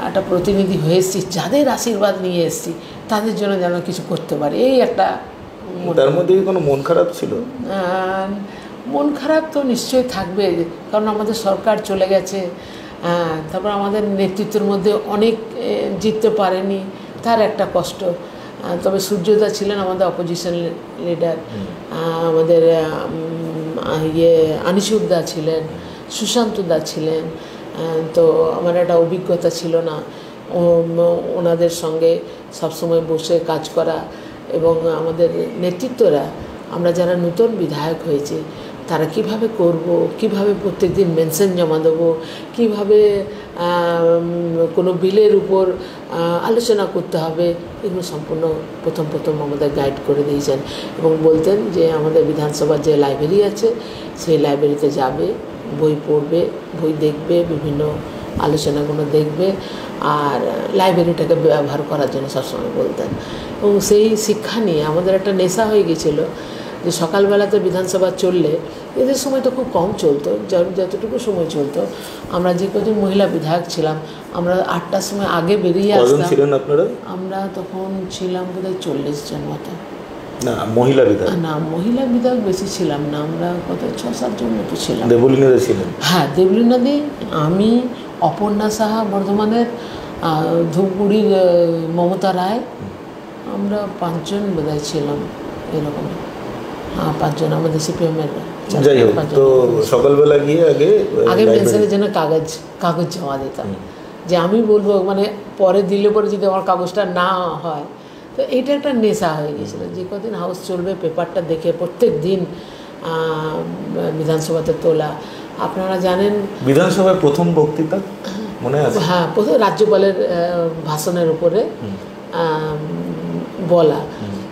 একটা প্রতিনিধি হয়ে এসেছি, যাদের আশীর্বাদ নিয়ে এসেছি তাদের জন্য যেন কিছু করতে পারি, এই একটা। তার মধ্যে কোনো মন খারাপ ছিল? মন খারাপ তো নিশ্চয়ই থাকবে, কারণ আমাদের সরকার চলে গেছে, তারপর আমাদের নেতৃত্বের মধ্যে অনেক জিততে পারেনি, তার একটা কষ্ট। তবে সূর্যদা ছিলেন আমাদের অপোজিশন লিডার, আমাদের আনিসুরদা ছিলেন, সুশান্তদা ছিলেন, তো আমার একটা অভিজ্ঞতা ছিল না ওনাদের সঙ্গে সবসময় বসে কাজ করা। এবং আমাদের নেতৃত্বরা, আমরা যারা নতুন বিধায়ক হয়েছে, তারা কিভাবে করব, কিভাবে প্রত্যেক দিন মেনশন জমা দেবো, কিভাবে কোনো বিলের উপর আলোচনা করতে হবে, এগুলো সম্পূর্ণ প্রথম আমাদের গাইড করে দিয়েছেন এবং বলতেন যে আমাদের বিধানসভার যে লাইব্রেরি আছে সেই লাইব্রেরিতে যাবে, বই পড়বে, বই দেখবে, বিভিন্ন আলোচনাগুলো দেখবে, আর লাইব্রেরিটাকে ব্যবহার করার জন্য সবসময় বলতেন। এবং সেই শিক্ষা নিয়ে আমাদের একটা নেশা হয়ে গেছিলো যে সকালবেলাতে বিধানসভা চললে, এদের সময় তো খুব কম চলতো, যতটুকু সময় চলতো, আমরা যে কজন মহিলা বিধায়ক ছিলাম, আমরা 8টার সময় আগে বেরিয়ে আসতাম। আপনারা? আমরা তখন ছিলাম বোধহয় 40 জন মতো। না, মহিলা বিধায়ক? না, মহিলা বিধায়ক বেশি ছিলাম না, আমরা কত 6-7 জন মতো ছিলাম। দেবলীনাদি ছিলেন? হ্যাঁ, দেবলীনাদি, আমি, অপর্ণা সাহা বর্ধমানের, ধূপগুড়ির মমতা রায়, আমরা 5 জন বোধহয় ছিলাম এরকম। 5 জন আমাদের সিপিএমের। যাই হোক, তো সকালবেলা গিয়ে আগে মেনশনের জন্য কাগজ জমা দিতাম, যে আমি বলবো, মানে পরে দিলে পরে যদি আমার কাগজটা না হয়, তো এইটা একটা নেশা হয়ে গিয়েছিলো। যে কদিন হাউস চলবে পেপারটা দেখে প্রত্যেক দিন বিধানসভাতে তোলা। আপনারা জানেন বিধানসভায় প্রথম বক্তৃতা মনে আছে? হ্যাঁ, প্রথম রাজ্যপালের ভাষণের উপরে বলা।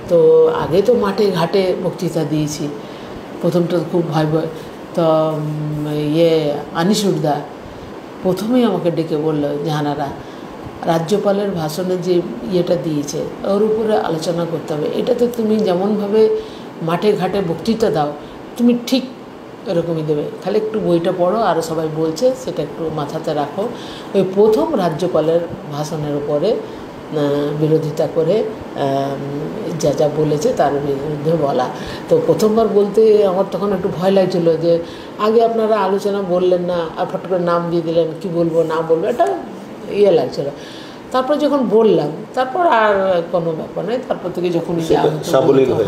তো আগে তো মাঠে ঘাটে বক্তৃতা দিয়েছি, প্রথমটা খুব ভয় তো আনিসুরদা প্রথমেই আমাকে ডেকে বললো, জাহানারা, রাজ্যপালের ভাষণে যে ইয়েটা দিয়েছে ওর উপরে আলোচনা করতে হবে, এটাতে তুমি যেমনভাবে মাঠে ঘাটে বক্তৃতা দাও তুমি ঠিক এরকমই দেবে, খালি একটু বইটা পড়ো, আরও সবাই বলছে সেটা একটু মাথাতে রাখো। ওই প্রথম রাজ্যপালের ভাষণের উপরে বিরোধিতা করে যা বলেছে তার বিরুদ্ধে বলা। তো প্রথমবার বলতে আমার তখন একটু ভয় লাগছিলো, যে আগে আপনারা আলোচনা বললেন না, আর ফট করে নাম দিয়ে দিলেন, কি বলবো না বলবো, এটা লাগছিলো। তারপর যখন বললাম, তারপর আর কোনো ব্যাপার নয়, তারপর থেকে যখন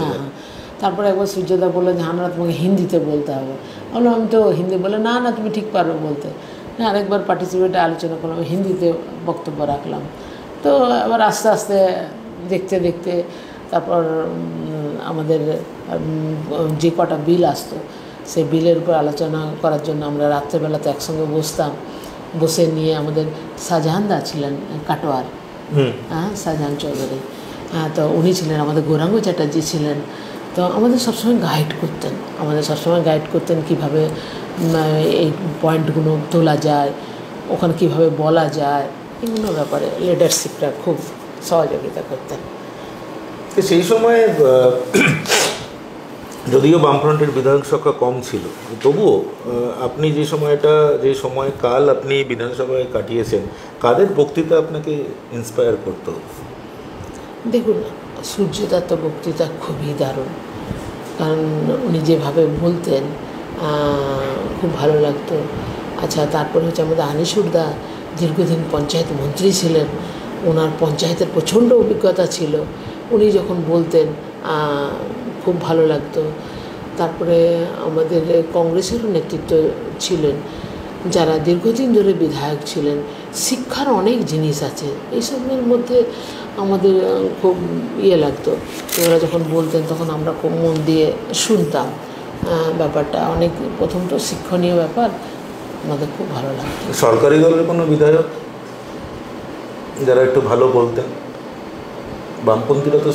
হ্যাঁ, তারপরে একবার সূর্যদা বললো, জাহানারা তোমাকে হিন্দিতে বলতে হবে। বললাম আমি তো হিন্দি, বলে না তুমি ঠিক পারবে বলতে। আরেকবার পার্টিসিপেটে আলোচনা করলাম, হিন্দিতে বক্তব্য রাখলাম। তো আবার আস্তে আস্তে দেখতে দেখতে তারপর আমাদের যে কটা বিল আসতো সেই বিলের উপর আলোচনা করার জন্য আমরা রাত্রেবেলাতে একসঙ্গে বসতাম, বসে নিয়ে আমাদের শাহজাহানদা ছিলেন কাটোয়ার, শাহজাহান চৌধুরী, তো উনি ছিলেন, আমাদের গৌরাঙ্গ চ্যাটার্জি ছিলেন। তো আমাদের সবসময় গাইড করতেন কীভাবে এই পয়েন্টগুলো তোলা যায়, ওখানে কীভাবে বলা যায়, এগুলো ব্যাপারে লিডারশিপটা খুব সহযোগিতা করতেন। সেই সময় যদিও বামফ্রন্টের বিধায়ক সংখ্যা কম ছিল, তবুও আপনি যে সময়কাল আপনি বিধানসভায় কাটিয়েছেন, কাদের বক্তৃতা আপনাকে ইন্সপায়ার করতো? দেখুন, সূর্যদত্ত বক্তৃতা খুবই দারুণ, কারণ উনি যেভাবে বলতেন খুব ভালো লাগতো। আচ্ছা, তারপরে হচ্ছে আমাদের আনিসুরদা দীর্ঘদিন পঞ্চায়েত মন্ত্রী ছিলেন, ওনার পঞ্চায়েতের প্রচণ্ড অভিজ্ঞতা ছিল, উনি যখন বলতেন খুব ভালো লাগতো। তারপরে আমাদের কংগ্রেসেরও নেতৃত্ব ছিলেন, যারা দীর্ঘদিন ধরে বিধায়ক ছিলেন। শিক্ষার অনেক জিনিস আছে, এইসবের মধ্যে আমাদের খুব লাগতো। ওরা যখন বলতেন তখন আমরা খুব মন দিয়ে শুনতাম, ব্যাপারটা অনেক, প্রথম তো শিক্ষণীয় ব্যাপার, আমাদের খুব ভালো লাগতো। সরকারি দলের কোনো বিধায়ক যারা একটু ভালো বলতেন? বামপন্থীরা তো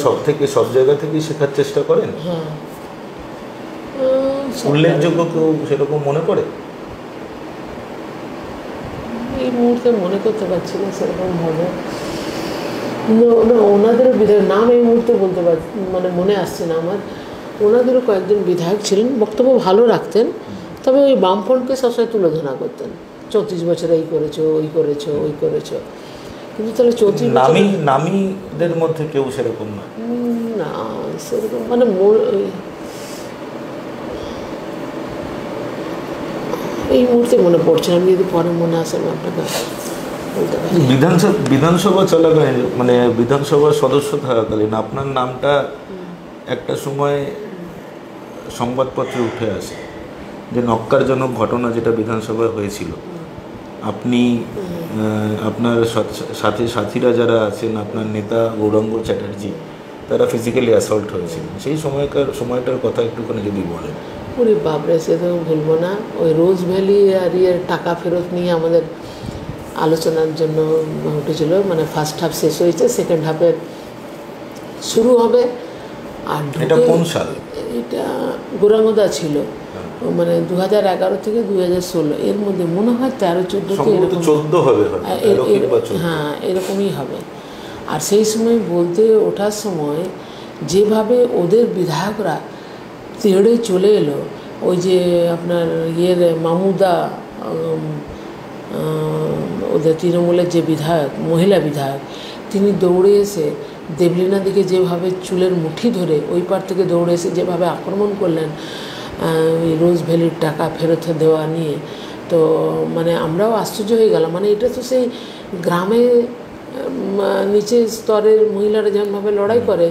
সব জায়গা থেকেই শেখার চেষ্টা করেন। হ্যাঁ, উল্লেখযোগ্য কেউ সেরকম মনে পড়ে? বিধায়ককে মনে করতে পারছি না সেরকমভাবে। না, ওনাদেরও বিধায়ক নাম এই মুহূর্তে বলতে পারছি, মানে মনে আসছে না আমার। ওনাদেরও কয়েকজন বিধায়ক ছিলেন, বক্তব্য ভালো রাখতেন, তবে ওই বামফ্রন্টকে সবসময় তুলোধনা করতেন। 34 বছরে এই করেছো, ওই করেছো, ওই করেছো, কিন্তু তাহলে 34 নামীদের মধ্যে কেউ সেরকম না। না সেরকম মানে এই মুহূর্তে মনে পড়ছে না, আমি যদি পরে মনে আসে আমি আপনাকে বলতে পারি। বিধানসভা চলাকালীন, মানে বিধানসভার সদস্য থাকাকালীন আপনার নামটা একটা সময় সংবাদপত্রে উঠে আসে যে নক্কারজনক ঘটনা যেটা বিধানসভায় হয়েছিল, আপনি আপনার সাথে সাথীরা যারা আছেন, আপনার নেতা গৌরাঙ্গ চ্যাটার্জি, তারা ফিজিক্যালি অ্যাসল্ট হয়েছিল। সেই সময়টার কথা একটুখানি যদি বলেন। ওরে বাপরে, সে তো ভুলবো না। ওই রোজ ভ্যালি আর টাকা ফেরত নিয়ে আমাদের আলোচনার জন্য উঠেছিল। মানে ফার্স্ট হাফ শেষ হয়েছে, সেকেন্ড হাফের শুরু হবে। আর এটা কোন সাল? এটা গৌরাঙ্গদা ছিল, মানে 2011 থেকে 2016 এর মধ্যে মনে হয় 13-14 হবে, হ্যাঁ এরকমই হবে। আর সেই সময় বলতে ওঠার সময় যেভাবে ওদের বিধায়করা তেড়ে চলে এলো, ওই যে আপনার মামুদা, ওদের তৃণমূলের যে বিধায়ক, মহিলা বিধায়ক, তিনি দৌড়ে এসে দেবলীনা দিকে যেভাবে চুলের মুঠি ধরে ওই পার থেকে দৌড়ে এসে যেভাবে আক্রমণ করলেন ওই রোজ ভ্যালির টাকা ফেরত দেওয়া নিয়ে, তো মানে আমরাও আশ্চর্য হয়ে গেলাম। মানে এটা তো সেই গ্রামে নিচের স্তরের মহিলারা যেমনভাবে লড়াই করে,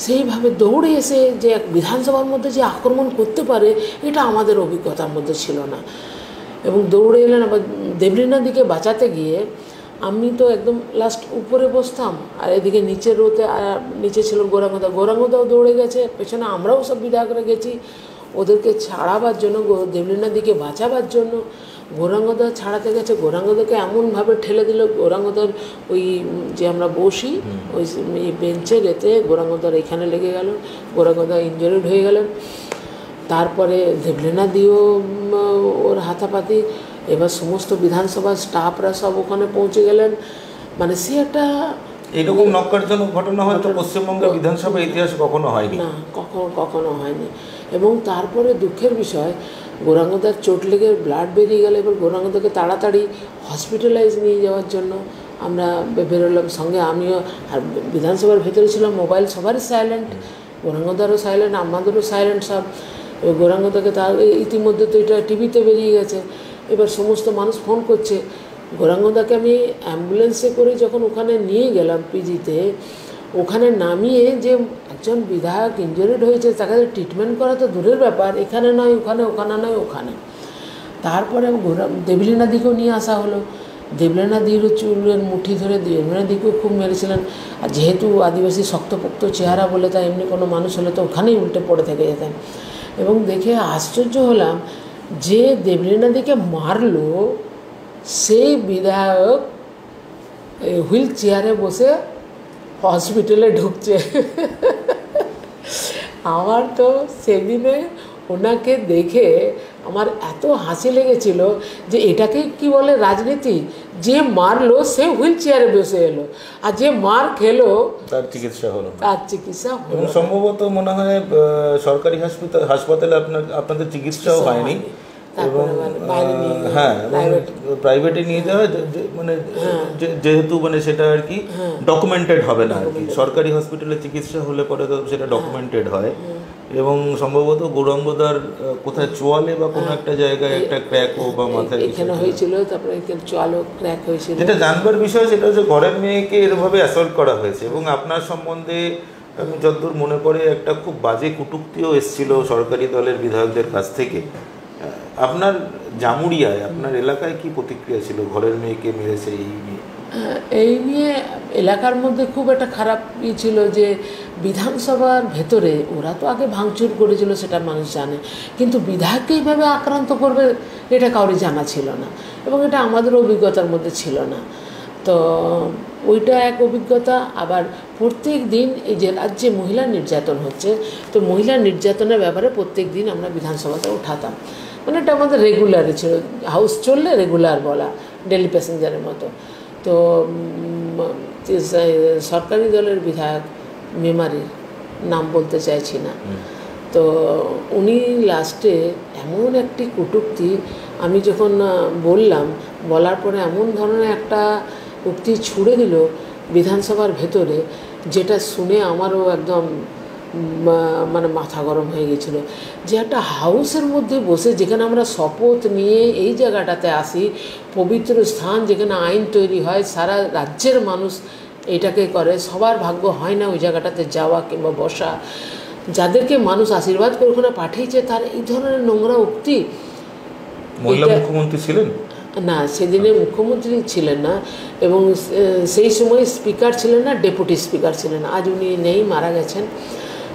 সেইভাবে দৌড়ে এসে যে এক বিধানসভার মধ্যে যে আক্রমণ করতে পারে, এটা আমাদের অভিজ্ঞতার মধ্যে ছিল না। এবং দৌড়ে এলেন। আবার দেবলীনার দিকে বাঁচাতে গিয়ে আমি তো একদম লাস্ট উপরে বসতাম, আর এদিকে নিচের রোতে, আর নিচে ছিল গৌরাঙ্গদাও দৌড়ে গেছে, পেছনে আমরাও সব বিধায়করা গেছি ওদেরকে ছাড়াবার জন্য, দেবলীনার দিকে বাঁচাবার জন্য। গৌরাঙ্গদা ছাড়াতে গেছে, গৌরাঙ্গদাকে এমনভাবে ঠেলে দিল, গৌরাঙ্গদার ওই যে আমরা বসি ওই বেঞ্চের এতে গৌরাঙ্গদার এখানে লেগে গেল, গৌরাঙ্গদা ইনজুরিড হয়ে গেলেন। তারপরে দেবলীনা দিয়েও ওর হাতাপাতি। এবার সমস্ত বিধানসভার স্টাফরা সব ওখানে পৌঁছে গেলেন। মানে সে একটা এরকম নক্কারজনক ঘটনা হয়তো পশ্চিমবঙ্গের বিধানসভার ইতিহাসে কখনো হয়নি, না কখনো হয়নি। এবং তারপরে দুঃখের বিষয়, গৌরাঙ্গদার চোট লেগে ব্লাড বেরিয়ে গেলে এবার গৌরাঙ্গদাকে তাড়াতাড়ি হসপিটালাইজ নিয়ে যাওয়ার জন্য আমরা বেরোলাম সঙ্গে, আমিও। আর বিধানসভার ভেতরে ছিলাম, মোবাইল সবারই সাইলেন্ট, গৌরাঙ্গদারও সাইলেন্ট, আমাদেরও সাইলেন্ট সব। এবার গৌরাঙ্গদাকে তার ইতিমধ্যে তো এটা টিভিতে বেরিয়ে গেছে, এবার সমস্ত মানুষ ফোন করছে। গৌরাঙ্গদাকে আমি অ্যাম্বুলেন্সে করে যখন ওখানে নিয়ে গেলাম পিজিতে, ওখানে নামিয়ে যে একজন বিধায়ক ইনজুরিড হয়েছে তাকে ট্রিটমেন্ট করা তো দূরের ব্যাপার, এখানে নয় ওখানে, ওখানে নয় ওখানে। তারপরে দেবলীনা দিকেও নিয়ে আসা হলো, দেবলীনা দিরও চুলের মুঠি ধরে দেবলীনা দিকেও খুব মেরেছিলেন। আর যেহেতু আদিবাসী শক্তপোক্ত চেহারা বলে, তাই এমনি কোনো মানুষ হলে তো ওখানেই উল্টে পড়ে থেকে যেতেন। এবং দেখে আশ্চর্য হলাম যে দেবলীনা দিকে মারলো সেই বিধায়ক হুইল চেয়ারে বসে হসপিটালে ঢুকছে। আমার তো সেদিনে ওনাকে দেখে আমার এত হাসি লেগেছিল যে এটাকে কি বলে রাজনীতি, যে মারলো সে হুইল চেয়ারে বসে এলো, আর যে মার খেলো তার চিকিৎসা হলো। এবং সম্ভবত মনে হয় সরকারি হাসপাতালে আপনাদের চিকিৎসাও হয়নি, এবং হ্যাঁ প্রাইভেটে নিয়ে যাওয়া, মানে যেহেতু মানে সেটা আর কি ডকুমেন্টেড হবে না আর কি। সরকারি হসপিটালে চিকিৎসা হলে পরে তো সেটা ডকুমেন্টেড হয়। এবং সম্ভবত গৌরাঙ্গদার কোথায় চোয়ালে বা কোনো একটা জায়গায় একটা ক্র্যাকও বা মাথায় এখানে হয়েছিল, তারপরে চোয়ালও ক্র্যাক হয়েছিল। যেটা জানবার বিষয় সেটা হচ্ছে ঘরের মেয়েকে এরভাবে অ্যাসল্ট করা হয়েছে, এবং আপনার সম্বন্ধে আমি যতদূর মনে পড়ে একটা খুব বাজে কটূক্তিও এসেছিল সরকারি দলের বিধায়কদের কাছ থেকে। আপনার জামুরিয়ায়, আপনার এলাকায় কি প্রতিক্রিয়া ছিল? ঘরের মেয়েকে মেরেছে এই নিয়ে এলাকার মধ্যে খুব একটা খারাপ ছিল যে বিধানসভার ভেতরে ওরা তো আগে ভাঙচুর করেছিল, সেটা মানুষ জানে, কিন্তু বিধায়ককে এইভাবে আক্রান্ত করবে এটা কাউরি জানা ছিল না, এবং এটা আমাদের অভিজ্ঞতার মধ্যে ছিল না। তো ওইটা এক অভিজ্ঞতা। আবার প্রত্যেক দিন এই যে রাজ্যে মহিলা নির্যাতন হচ্ছে, তো মহিলা নির্যাতনের ব্যাপারে প্রত্যেক দিন আমরা বিধানসভাতে উঠাতাম, মানে এটা আমাদের রেগুলারই ছিল, হাউস চললে রেগুলার বলা, ডেলি প্যাসেঞ্জারের মতো। তো সরকারি দলের বিধায়ক মেমারির নাম বলতে চাইছি না, তো উনি লাস্টে এমন একটি কটূক্তি, আমি যখন বললাম, বলার পরে এমন ধরনের একটা উক্তি ছুড়ে দিল বিধানসভার ভেতরে, যেটা শুনে আমারও একদম মানে মাথা গরম হয়ে গেছিলো। যে একটা হাউসের মধ্যে বসে, যেখানে আমরা শপথ নিয়ে এই জায়গাটাতে আসি, পবিত্র স্থান যেখানে আইন তৈরি হয়, সারা রাজ্যের মানুষ এটাকে করে, সবার ভাগ্য হয় না ওই জায়গাটাতে যাওয়া কিংবা বসা, যাদেরকে মানুষ আশীর্বাদ করে ওখানে পাঠিয়েছে, তার এই ধরনের নোংরা উক্তি। মহিলা মুখ্যমন্ত্রী ছিলেন না, সেদিনে মুখ্যমন্ত্রী ছিলেন না, এবং সেই সময় স্পিকার ছিলেন না, ডেপুটি স্পিকার ছিলেন না। আজ উনি নেই, মারা গেছেন।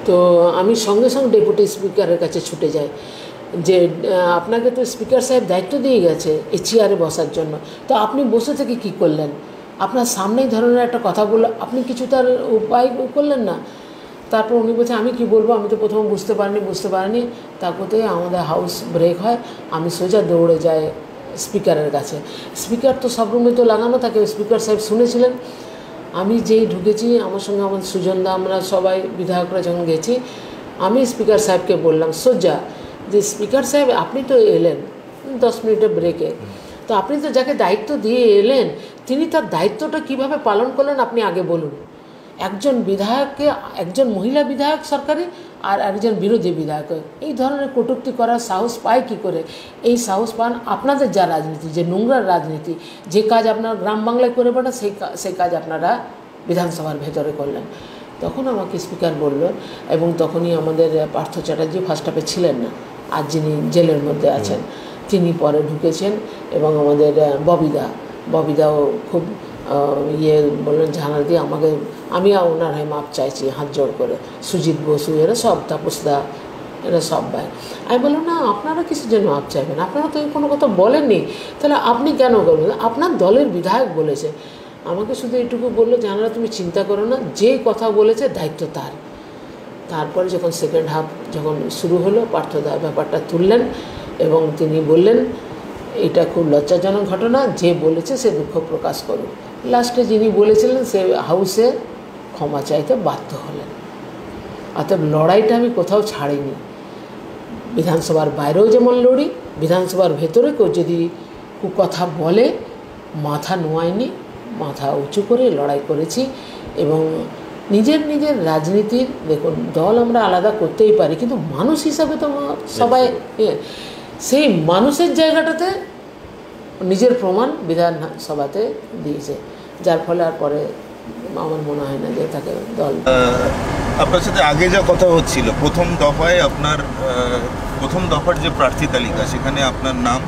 তো আমি সঙ্গে সঙ্গে ডেপুটি স্পিকারের কাছে ছুটে যাই, যে আপনাকে তো স্পিকার সাহেব দায়িত্ব দিয়ে গেছে এই চেয়ারে বসার জন্য, তো আপনি বসে থেকে কি করলেন? আপনার সামনেই ধরনের একটা কথা বললো, আপনি কিছু তার উপায় করলেন না। তারপর উনি বলছে, আমি কি বলবো, আমি তো প্রথম বুঝতে পারিনি। তারপরে আমাদের হাউস ব্রেক হয়, আমি সোজা দৌড়ে যাই স্পিকারের কাছে। স্পিকার তো সব রুমে তো লাগানো থাকে, স্পিকার সাহেব শুনেছিলেন। আমি যেই ঢুকেছি, আমার সঙ্গে আমার সুজনদা, আমরা সবাই বিধায়করা যখন গেছি, আমি স্পিকার সাহেবকে বললাম সোজা, যে স্পিকার সাহেব আপনি তো এলেন 10 মিনিটের ব্রেকে, তো আপনি তো যাকে দায়িত্ব দিয়ে এলেন, তিনি তার দায়িত্বটা কিভাবে পালন করলেন আপনি আগে বলুন। একজন বিধায়ককে, একজন মহিলা বিধায়ক সরকারি আর একজন বিরোধী বিধায়ক এই ধরনের কটূক্তি করার সাহস পায় কী করে? এই সাহস পান আপনাদের যা রাজনীতি, যে নোংরার রাজনীতি, যে কাজ আপনার গ্রাম বাংলায় করে বেড়া, সেই কাজ আপনারা বিধানসভার ভেতরে করলেন। তখন আমাকে স্পিকার বলল, এবং তখনই আমাদের পার্থ চ্যাটার্জি ফার্স্ট হাফে ছিলেন না, আর যিনি জেলের মধ্যে আছেন তিনি পরে ঢুকেছেন, এবং আমাদের ববিদাও খুব বললেন ঝাড়া দিয়ে আমাকে, আমি ওনার হয়ে মাপ চাইছি হাত জোড় করে, সুজিত বসু এরা সব, তাপসদা এরা সব ভাই। আমি বললাম, না আপনারা কিসের জন্য মাপ চাইবেন? আপনারা তো কোনো কথা বলেননি, তাহলে আপনি কেন করবেন? আপনার দলের বিধায়ক বলেছে। আমাকে শুধু এইটুকু বললো, জানারা তুমি চিন্তা করো না, যে কথা বলেছে দায়িত্ব তার। তারপরে যখন সেকেন্ড হাফ যখন শুরু হলো, পার্থদা ব্যাপারটা তুললেন এবং তিনি বললেন, এটা খুব লজ্জাজনক ঘটনা, যে বলেছে সে দুঃখ প্রকাশ করুন। লাস্টে যিনি বলেছিলেন সে হাউসে ক্ষমা চাইতে বাধ্য হলেন। অর্থাৎ লড়াইটা আমি কোথাও ছাড়িনি, বিধানসভার বাইরেও যেমন লড়ি, বিধানসভার ভেতরে কেউ যদি কথা বলে মাথা নোয়াইনি, মাথা উঁচু করে লড়াই করেছি। এবং নিজের রাজনীতির, দেখুন দল আমরা আলাদা করতেই পারি, কিন্তু মানুষ হিসাবে তো সবাই, সেই মানুষের জায়গাটাতে নিজের প্রমাণ বিধানসভাতে দিয়েছে, যার ফলে আর পরে আমার মনে হয় না যে তাকে দল। আপনার সাথে আগে যা কথা হচ্ছিল, প্রথম দফার যে প্রার্থী তালিকা, সেখানে আপনার নাম,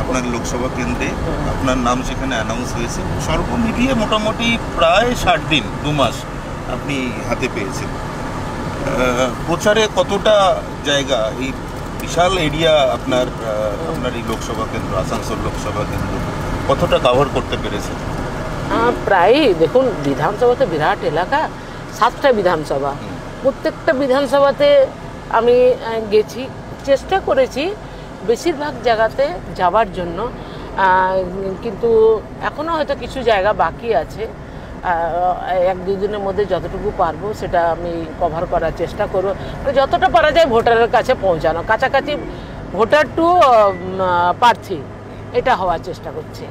আপনার লোকসভা কেন্দ্রে আপনার নাম সেখানে অ্যানাউন্স হয়েছে। সর্ব মিলিয়ে মোটামুটি প্রায় 60 দিন, 2 মাস আপনি হাতে পেয়েছেন। প্রচারে কতটা জায়গা, এই বিশাল এরিয়া আপনার এই লোকসভা কেন্দ্র, আসানসোল লোকসভা কেন্দ্র, কতটা কভার করতে পেরেছেন? প্রায় দেখুন, বিধানসভাতে বিরাট এলাকা, 7টা বিধানসভা, প্রত্যেকটা বিধানসভাতে আমি গেছি, চেষ্টা করেছি বেশিরভাগ জায়গাতে যাওয়ার জন্য, কিন্তু এখনও হয়তো কিছু জায়গা বাকি আছে। 1-2 দিনের মধ্যে যতটুকু পারবো সেটা আমি কভার করার চেষ্টা করবো, যতটা পারা যায় ভোটারের কাছে পৌঁছানো, কাছাকাছি ভোটার টু প্রার্থী, এটা হওয়ার চেষ্টা করছি।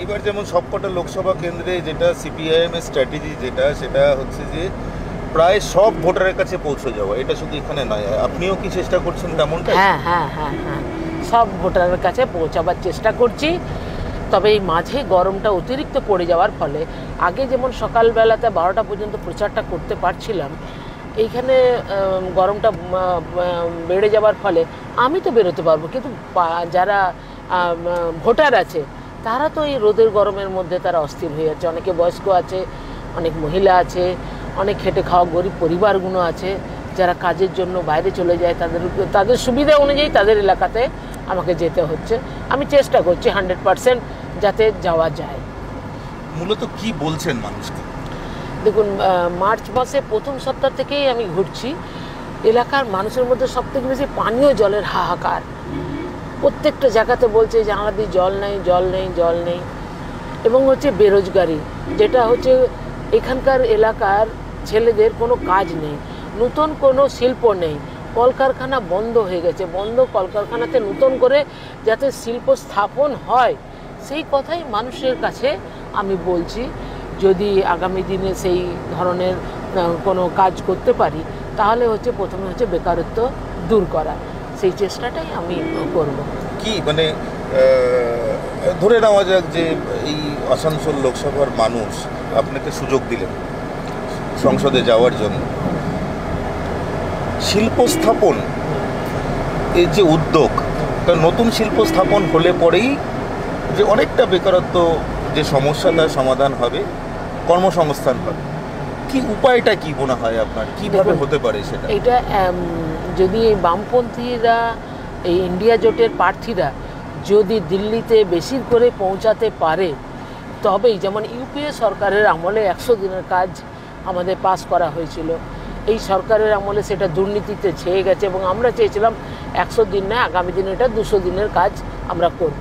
এবার যেমন সবকটা লোকসভা কেন্দ্রে যেটা সিপিআইএম এর স্ট্র্যাটেজি, সেটা হচ্ছে যে প্রায় সব ভোটারের কাছে পৌঁছে যাওয়া, এটা শুধু এখানে নয়, আপনিও কি চেষ্টা করছেন তেমনটা? হ্যাঁ, সব ভোটারের কাছে পৌঁছাবার চেষ্টা করছি। তবে এই মাঝে গরমটা অতিরিক্ত পড়ে যাওয়ার ফলে, আগে যেমন সকালবেলাতে 12টা পর্যন্ত প্রচারটা করতে পারছিলাম, এইখানে গরমটা বেড়ে যাওয়ার ফলে আমি তো বেরোতে পারবো, কিন্তু যারা ভোটার আছে তারা তো এই রোদের গরমের মধ্যে তারা অস্থির হয়ে যাচ্ছে। অনেকে বয়স্ক আছে, অনেক মহিলা আছে, অনেক খেটে খাওয়া গরিব পরিবারগুলো আছে, যারা কাজের জন্য বাইরে চলে যায়, তাদের সুবিধা অনুযায়ী তাদের এলাকাতে আমাকে যেতে হচ্ছে। আমি চেষ্টা করছি 100% যাতে যাওয়া যায়। মূলত কি বলছেন মানুষকে? দেখুন, মার্চ মাসে প্রথম সপ্তাহ থেকেই আমি ঘুরছি, এলাকার মানুষের মধ্যে সবথেকে বেশি পানীয় জলের হাহাকার। প্রত্যেকটা জায়গাতে বলছে যে আমাদের জল নেই, জল নেই, জল নেই। এবং হচ্ছে বেরোজগারি, যেটা হচ্ছে এখানকার এলাকার ছেলেদের কোনো কাজ নেই, নতুন কোনো শিল্প নেই, কলকারখানা বন্ধ হয়ে গেছে। বন্ধ কলকারখানাতে নতুন করে যাতে শিল্প স্থাপন হয়, সেই কথাই মানুষের কাছে আমি বলছি। যদি আগামী দিনে সেই ধরনের কোনো কাজ করতে পারি, তাহলে হচ্ছে প্রথমে হচ্ছে বেকারত্ব দূর করা, সেই চেষ্টাটাই আমি করব। কি মানে ধরে নেওয়া যাক যে এই আসানসোল লোকসভার মানুষ আপনাকে সুযোগ দিলেন সংসদে যাওয়ার জন্য, শিল্প স্থাপন এই যে উদ্যোগ, নতুন শিল্প স্থাপন হলে পরেই যে অনেকটা বেকারত্ব যে সমস্যা তার সমাধান হবে, কর্মসংস্থান হবে। কি উপায়টা কি মনে হয় আপনার, কিভাবে হতে পারে সেটা? এটা যদি এই বামপন্থীরা, এই ইন্ডিয়া জোটের প্রার্থীরা যদি দিল্লিতে বেশি করে পৌঁছাতে পারে, তবেই, যেমন ইউপিএ সরকারের আমলে 100 দিনের কাজ আমাদের পাস করা হয়েছিল, এই সরকারের আমলে সেটা দুর্নীতিতে ছেয়ে গেছে। এবং আমরা চেয়েছিলাম 100 দিন না, আগামী দিনে এটা 200 দিনের কাজ আমরা করব।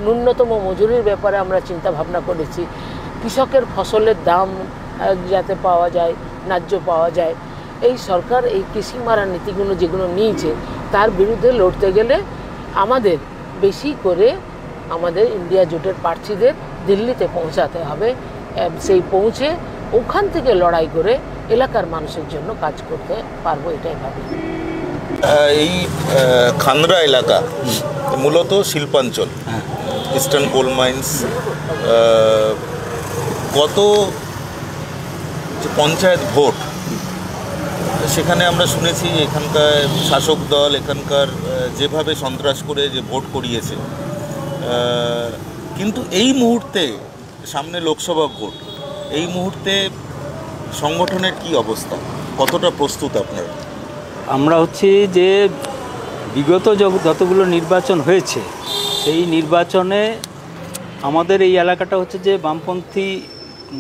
ন্যূনতম মজুরির ব্যাপারে আমরা চিন্তা ভাবনা করেছি, কৃষকের ফসলের দাম যাতে পাওয়া যায়, ন্যায্য পাওয়া যায়। এই সরকার এই কৃষি মারা নীতিগুলো যেগুলো নিয়েছে, তার বিরুদ্ধে লড়তে গেলে আমাদের বেশি করে আমাদের ইন্ডিয়া জোটের প্রার্থীদের দিল্লিতে পৌঁছাতে হবে। সেই পৌঁছে ওখান থেকে লড়াই করে এলাকার মানুষের জন্য কাজ করতে পারবো, এটাই ভাবি। এই খান্দ্রা এলাকা মূলত শিল্পাঞ্চল, ইস্টার্ন কোল মাইন্স। গত যে পঞ্চায়েত ভোট, সেখানে আমরা শুনেছি এখানকার শাসক দল এখানকার যেভাবে সন্ত্রাস করে যে ভোট করিয়েছে, কিন্তু এই মুহূর্তে সামনে লোকসভা ভোট, এই মুহূর্তে সংগঠনের কি অবস্থা, কতটা প্রস্তুত আপনারা? আমরা হচ্ছে যে বিগত যতগুলো নির্বাচন হয়েছে, সেই নির্বাচনে আমাদের এই এলাকাটা হচ্ছে যে বামপন্থী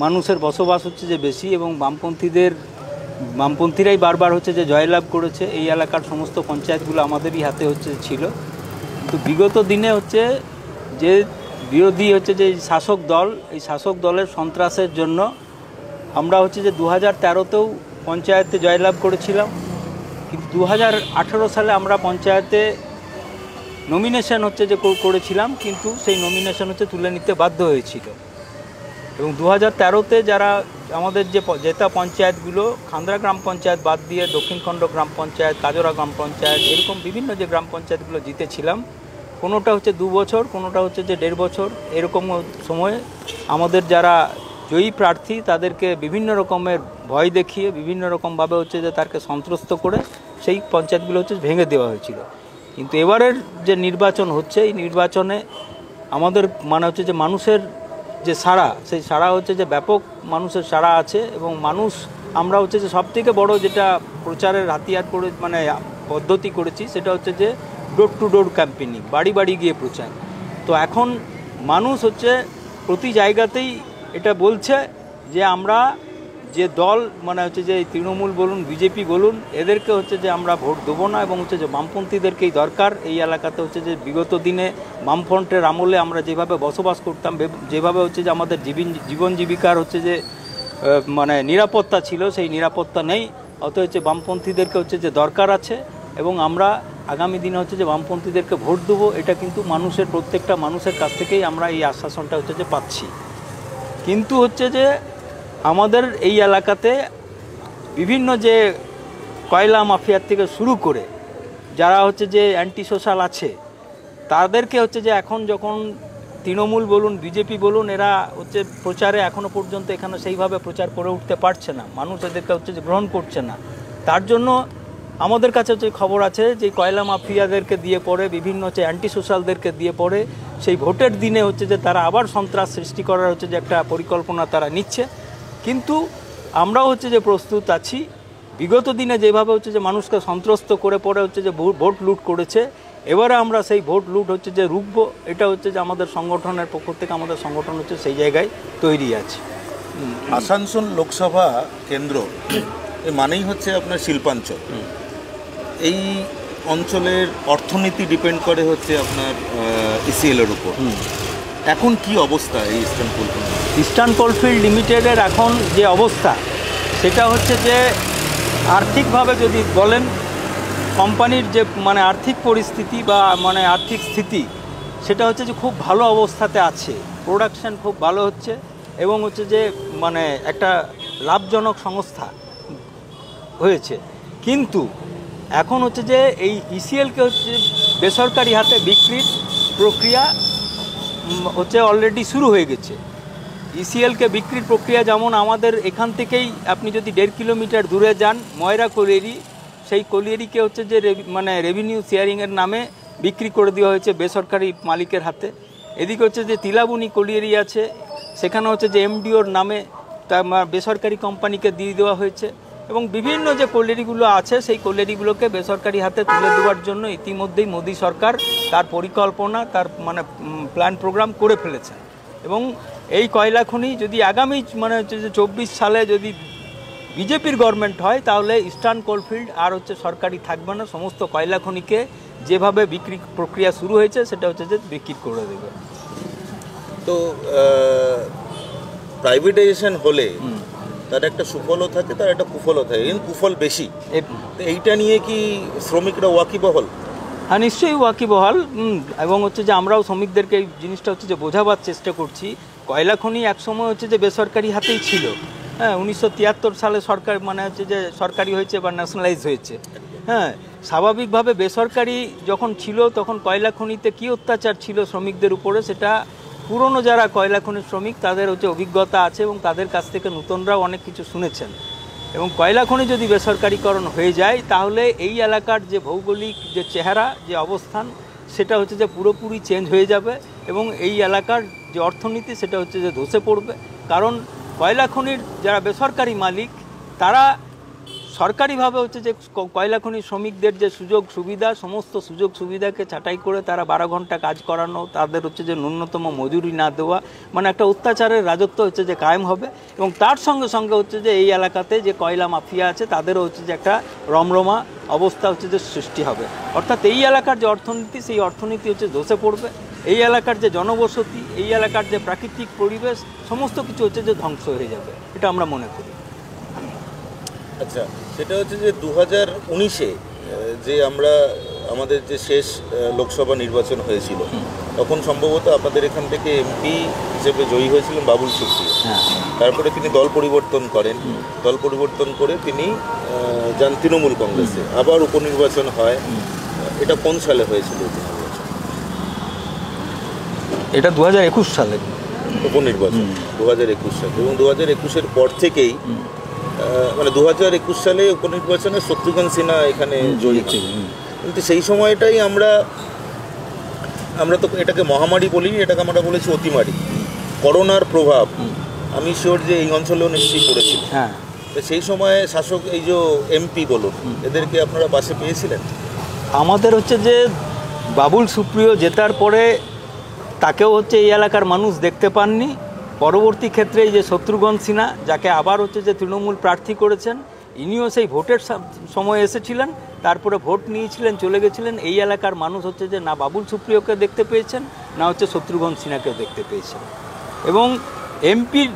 মানুষের বসবাস হচ্ছে যে বেশি, এবং বামপন্থীরাই বারবার হচ্ছে যে জয়লাভ করেছে। এই এলাকার সমস্ত পঞ্চায়েতগুলো আমাদেরই হাতে হচ্ছে ছিল। কিন্তু বিগত দিনে হচ্ছে যে বিরোধী হচ্ছে যে শাসক দল, এই শাসক দলের সন্ত্রাসের জন্য আমরা হচ্ছে যে 2013তেও পঞ্চায়েতে জয়লাভ করেছিলাম, কিন্তু 2018 সালে আমরা পঞ্চায়েতে নমিনেশন হচ্ছে যে করেছিলাম, কিন্তু সেই নমিনেশন হচ্ছে তুলে নিতে বাধ্য হয়েছিল। এবং 2013তে যারা আমাদের যে জেতা পঞ্চায়েতগুলো, খান্দ্রা গ্রাম পঞ্চায়েত বাদ দিয়ে দক্ষিণখণ্ড গ্রাম পঞ্চায়েত, কাজরা গ্রাম পঞ্চায়েত, এরকম বিভিন্ন যে গ্রাম পঞ্চায়েতগুলো জিতেছিলাম, কোনোটা হচ্ছে 2 বছর, কোনোটা হচ্ছে যে 1.5 বছর, এরকম সময়ে আমাদের যারা জয়ী প্রার্থী তাদেরকে বিভিন্ন রকমের ভয় দেখিয়ে, বিভিন্ন রকমভাবে হচ্ছে যে তাকে সন্ত্রস্ত করে সেই পঞ্চায়েতগুলো হচ্ছে ভেঙে দেওয়া হয়েছিল। কিন্তু এবারের যে নির্বাচন হচ্ছে, এই নির্বাচনে আমাদের মানে হচ্ছে যে মানুষের যে সাড়া, সেই সাড়া হচ্ছে যে ব্যাপক মানুষের সাড়া আছে। এবং মানুষ, আমরা হচ্ছে যে সবথেকে বড় যেটা প্রচারের হাতিয়ার করে মানে পদ্ধতি করেছি, সেটা হচ্ছে যে ডোর টু ডোর ক্যাম্পেইনিং, বাড়ি বাড়ি গিয়ে প্রচার। তো এখন মানুষ হচ্ছে প্রতি জায়গাতেই এটা বলছে যে আমরা যে দল মানে হচ্ছে যে তৃণমূল বলুন, বিজেপি বলুন, এদেরকে হচ্ছে যে আমরা ভোট দেবো না, এবং হচ্ছে যে বামপন্থীদেরকেই দরকার। এই এলাকাতে হচ্ছে যে বিগত দিনে বামফ্রন্টের আমলে আমরা যেভাবে বসবাস করতাম, যেভাবে হচ্ছে যে আমাদের জীবন জীবিকার হচ্ছে যে মানে নিরাপত্তা ছিল, সেই নিরাপত্তা নেই। অতএব হচ্ছে বামপন্থীদেরকে হচ্ছে যে দরকার আছে, এবং আমরা আগামী দিনে হচ্ছে যে বামপন্থীদেরকে ভোট দেবো। এটা কিন্তু মানুষের, প্রত্যেকটা মানুষের কাছ থেকেই আমরা এই আশ্বাসনটা হচ্ছে যে পাচ্ছি। কিন্তু হচ্ছে যে আমাদের এই এলাকাতে বিভিন্ন যে কয়লা মাফিয়ার থেকে শুরু করে যারা হচ্ছে যে অ্যান্টি সোশ্যাল আছে, তাদেরকে হচ্ছে যে এখন যখন তৃণমূল বলুন, বিজেপি বলুন, এরা হচ্ছে প্রচারে এখনও পর্যন্ত এখানে সেইভাবে প্রচার করে উঠতে পারছে না, মানুষ এদেরকে হচ্ছে যে গ্রহণ করছে না। তার জন্য আমাদের কাছে হচ্ছে খবর আছে যে কয়লা মাফিয়াদেরকে দিয়ে পড়ে, বিভিন্ন হচ্ছে অ্যান্টি সোশ্যালদেরকে দিয়ে পড়ে সেই ভোটের দিনে হচ্ছে যে তারা আবার সন্ত্রাস সৃষ্টি করার হচ্ছে যে একটা পরিকল্পনা তারা নিচ্ছে। কিন্তু আমরাও হচ্ছে যে প্রস্তুত আছি। বিগত দিনে যেভাবে হচ্ছে যে মানুষকে সন্ত্রস্ত করে পড়ে হচ্ছে যে ভোট লুট করেছে, এবারে আমরা সেই ভোট লুট হচ্ছে যে রুখবো। এটা হচ্ছে যে আমাদের সংগঠনের পক্ষ থেকে, আমাদের সংগঠন হচ্ছে সেই জায়গায় তৈরি আছে। আসানসোল লোকসভা কেন্দ্র মানেই হচ্ছে আপনার শিল্পাঞ্চল। এই অঞ্চলের অর্থনীতি ডিপেন্ড করে হচ্ছে আপনার ইসিএল এর উপর। এখন কি অবস্থা এই ইস্টার্ন কোলফিল্ড লিমিটেডের এখন যে অবস্থা সেটা হচ্ছে যে আর্থিকভাবে যদি বলেন কোম্পানির যে মানে আর্থিক পরিস্থিতি বা মানে আর্থিক স্থিতি সেটা হচ্ছে যে খুব ভালো অবস্থাতে আছে, প্রোডাকশন খুব ভালো হচ্ছে এবং হচ্ছে যে মানে একটা লাভজনক সংস্থা হয়েছে। কিন্তু এখন হচ্ছে যে এই ইসিএলকে হচ্ছে বেসরকারি হাতে বিক্রির প্রক্রিয়া হচ্ছে অলরেডি শুরু হয়ে গেছে। ইসিএলকে বিক্রির প্রক্রিয়া যেমন আমাদের এখান থেকেই আপনি যদি 1.5 কিলোমিটার দূরে যান ময়রা কোলিয়েরি, সেই কোলিয়েরিকে হচ্ছে যে মানে রেভিনিউ শেয়ারিংয়ের নামে বিক্রি করে দেওয়া হয়েছে বেসরকারি মালিকের হাতে। এদিকে হচ্ছে যে তিলাবুনি কোলিয়েরি আছে, সেখানে হচ্ছে যে এমডিওর নামে তা বেসরকারি কোম্পানিকে দিয়ে দেওয়া হয়েছে এবং বিভিন্ন যে কোলিয়েরিগুলো আছে সেই কোলিয়েরিগুলোকে বেসরকারি হাতে তুলে দেওয়ার জন্য ইতিমধ্যেই মোদী সরকার তার পরিকল্পনা তার মানে প্ল্যান প্রোগ্রাম করে ফেলেছে। এবং এই কয়লা খনি যদি আগামী মানে হচ্ছে যে 24 সালে যদি বিজেপির গভর্নমেন্ট হয় তাহলে ইস্টার্ন কোলফিল্ড আর হচ্ছে সরকারি থাকবে না, সমস্ত কয়লা খনিকে যেভাবে বিক্রি প্রক্রিয়া শুরু হয়েছে সেটা হচ্ছে যে বিক্রি করে দেবে। তো প্রাইভেটাইজেশন হলে তার একটা সুফলও থাকে, তার একটা কুফলও থাকে, কিন্তু কুফল বেশি। এইটা নিয়ে কি শ্রমিকরা ওয়াকিবহল? হ্যাঁ, নিশ্চয়ই ওয়াকিবহাল। এবং হচ্ছে যে আমরাও শ্রমিকদেরকে এই জিনিসটা হচ্ছে যে বোঝাবার চেষ্টা করছি। কয়লা খনি একসময় হচ্ছে যে বেসরকারি হাতেই ছিল। হ্যাঁ, 1973 সালে সরকার মানে হচ্ছে যে সরকারি হয়েছে বা ন্যাশনালাইজ হয়েছে। হ্যাঁ, স্বাভাবিকভাবে বেসরকারি যখন ছিল তখন কয়লা খনিতে কী অত্যাচার ছিল শ্রমিকদের উপরে সেটা পুরনো যারা কয়লা খনির শ্রমিক তাদের হচ্ছে অভিজ্ঞতা আছে এবং তাদের কাছ থেকে নতুনরাও অনেক কিছু শুনেছেন। এবং কয়লা খনি যদি বেসরকারিকরণ হয়ে যায় তাহলে এই এলাকার যে ভৌগোলিক যে চেহারা যে অবস্থান সেটা হচ্ছে যে পুরোপুরি চেঞ্জ হয়ে যাবে এবং এই এলাকার যে অর্থনীতি সেটা হচ্ছে যে ধসে পড়বে। কারণ কয়লা খনির যারা বেসরকারি মালিক তারা সরকারিভাবে হচ্ছে যে কয়লা খনির শ্রমিকদের যে সুযোগ সুবিধা সমস্ত সুযোগ সুবিধাকে ছাঁটাই করে তারা 12 ঘন্টা কাজ করানো, তাদের হচ্ছে যে ন্যূনতম মজুরি না দেওয়া, মানে একটা অত্যাচারের রাজত্ব হচ্ছে যে কায়েম হবে। এবং তার সঙ্গে সঙ্গে হচ্ছে যে এই এলাকাতে যে কয়লা মাফিয়া আছে তাদেরও হচ্ছে যে একটা রমরমা অবস্থা হচ্ছে যে সৃষ্টি হবে। অর্থাৎ এই এলাকার যে অর্থনীতি সেই অর্থনীতি হচ্ছে ধসে পড়বে, এই এলাকার যে জনবসতি এই এলাকার যে প্রাকৃতিক পরিবেশ সমস্ত কিছু হচ্ছে যে ধ্বংস হয়ে যাবে, এটা আমরা মনে করি। আচ্ছা, সেটা হচ্ছে যে 2019-এ যে আমরা আমাদের যে শেষ লোকসভা নির্বাচন হয়েছিল তখন সম্ভবত আপনাদের এখান থেকে এমপি হিসেবে জয়ী হয়েছিলেন বাবুল সুপ্রিয়। তারপরে তিনি দল পরিবর্তন করেন, দল পরিবর্তন করে তিনি যান তৃণমূল কংগ্রেসে, আবার উপনির্বাচন হয়। এটা কোন সালে হয়েছিল উপনির্বাচন? এটা 2021 সালে উপনির্বাচন, 2021 সালে। এবং 2021-এর পর থেকেই মানে 2021 সালে উপনির্বাচনে শত্রুঘ্ন সিনহা এখানে জয়ী ছিলেন। কিন্তু সেই সময়টাই আমরা তো এটাকে মহামারী বলিনি, এটাকে আমরা বলেছি অতিমারী। করোনার প্রভাব আমি শিওর যে এই অঞ্চলেও নিশ্চয়ই পড়েছিল। হ্যাঁ, তো সেই সময় শাসক এই যে এমপি বলুন এদেরকে আপনারা পাশে পেয়েছিলেন? আমাদের হচ্ছে যে বাবুল সুপ্রিয় জেতার পরে তাকেও হচ্ছে এই এলাকার মানুষ দেখতে পাননি। পরবর্তী ক্ষেত্রে এই যে শত্রুঘ্ন সিনহা যাকে আবার হচ্ছে যে তৃণমূল প্রার্থী করেছেন, ইনিও সেই ভোটের সময় এসেছিলেন, তারপরে ভোট নিয়েছিলেন, চলে গেছিলেন। এই এলাকার মানুষ হচ্ছে যে না বাবুল সুপ্রিয়কে দেখতে পেয়েছেন না হচ্ছে শত্রুঘ্ন সিনহাকে দেখতে পেয়েছেন। এবং এমপির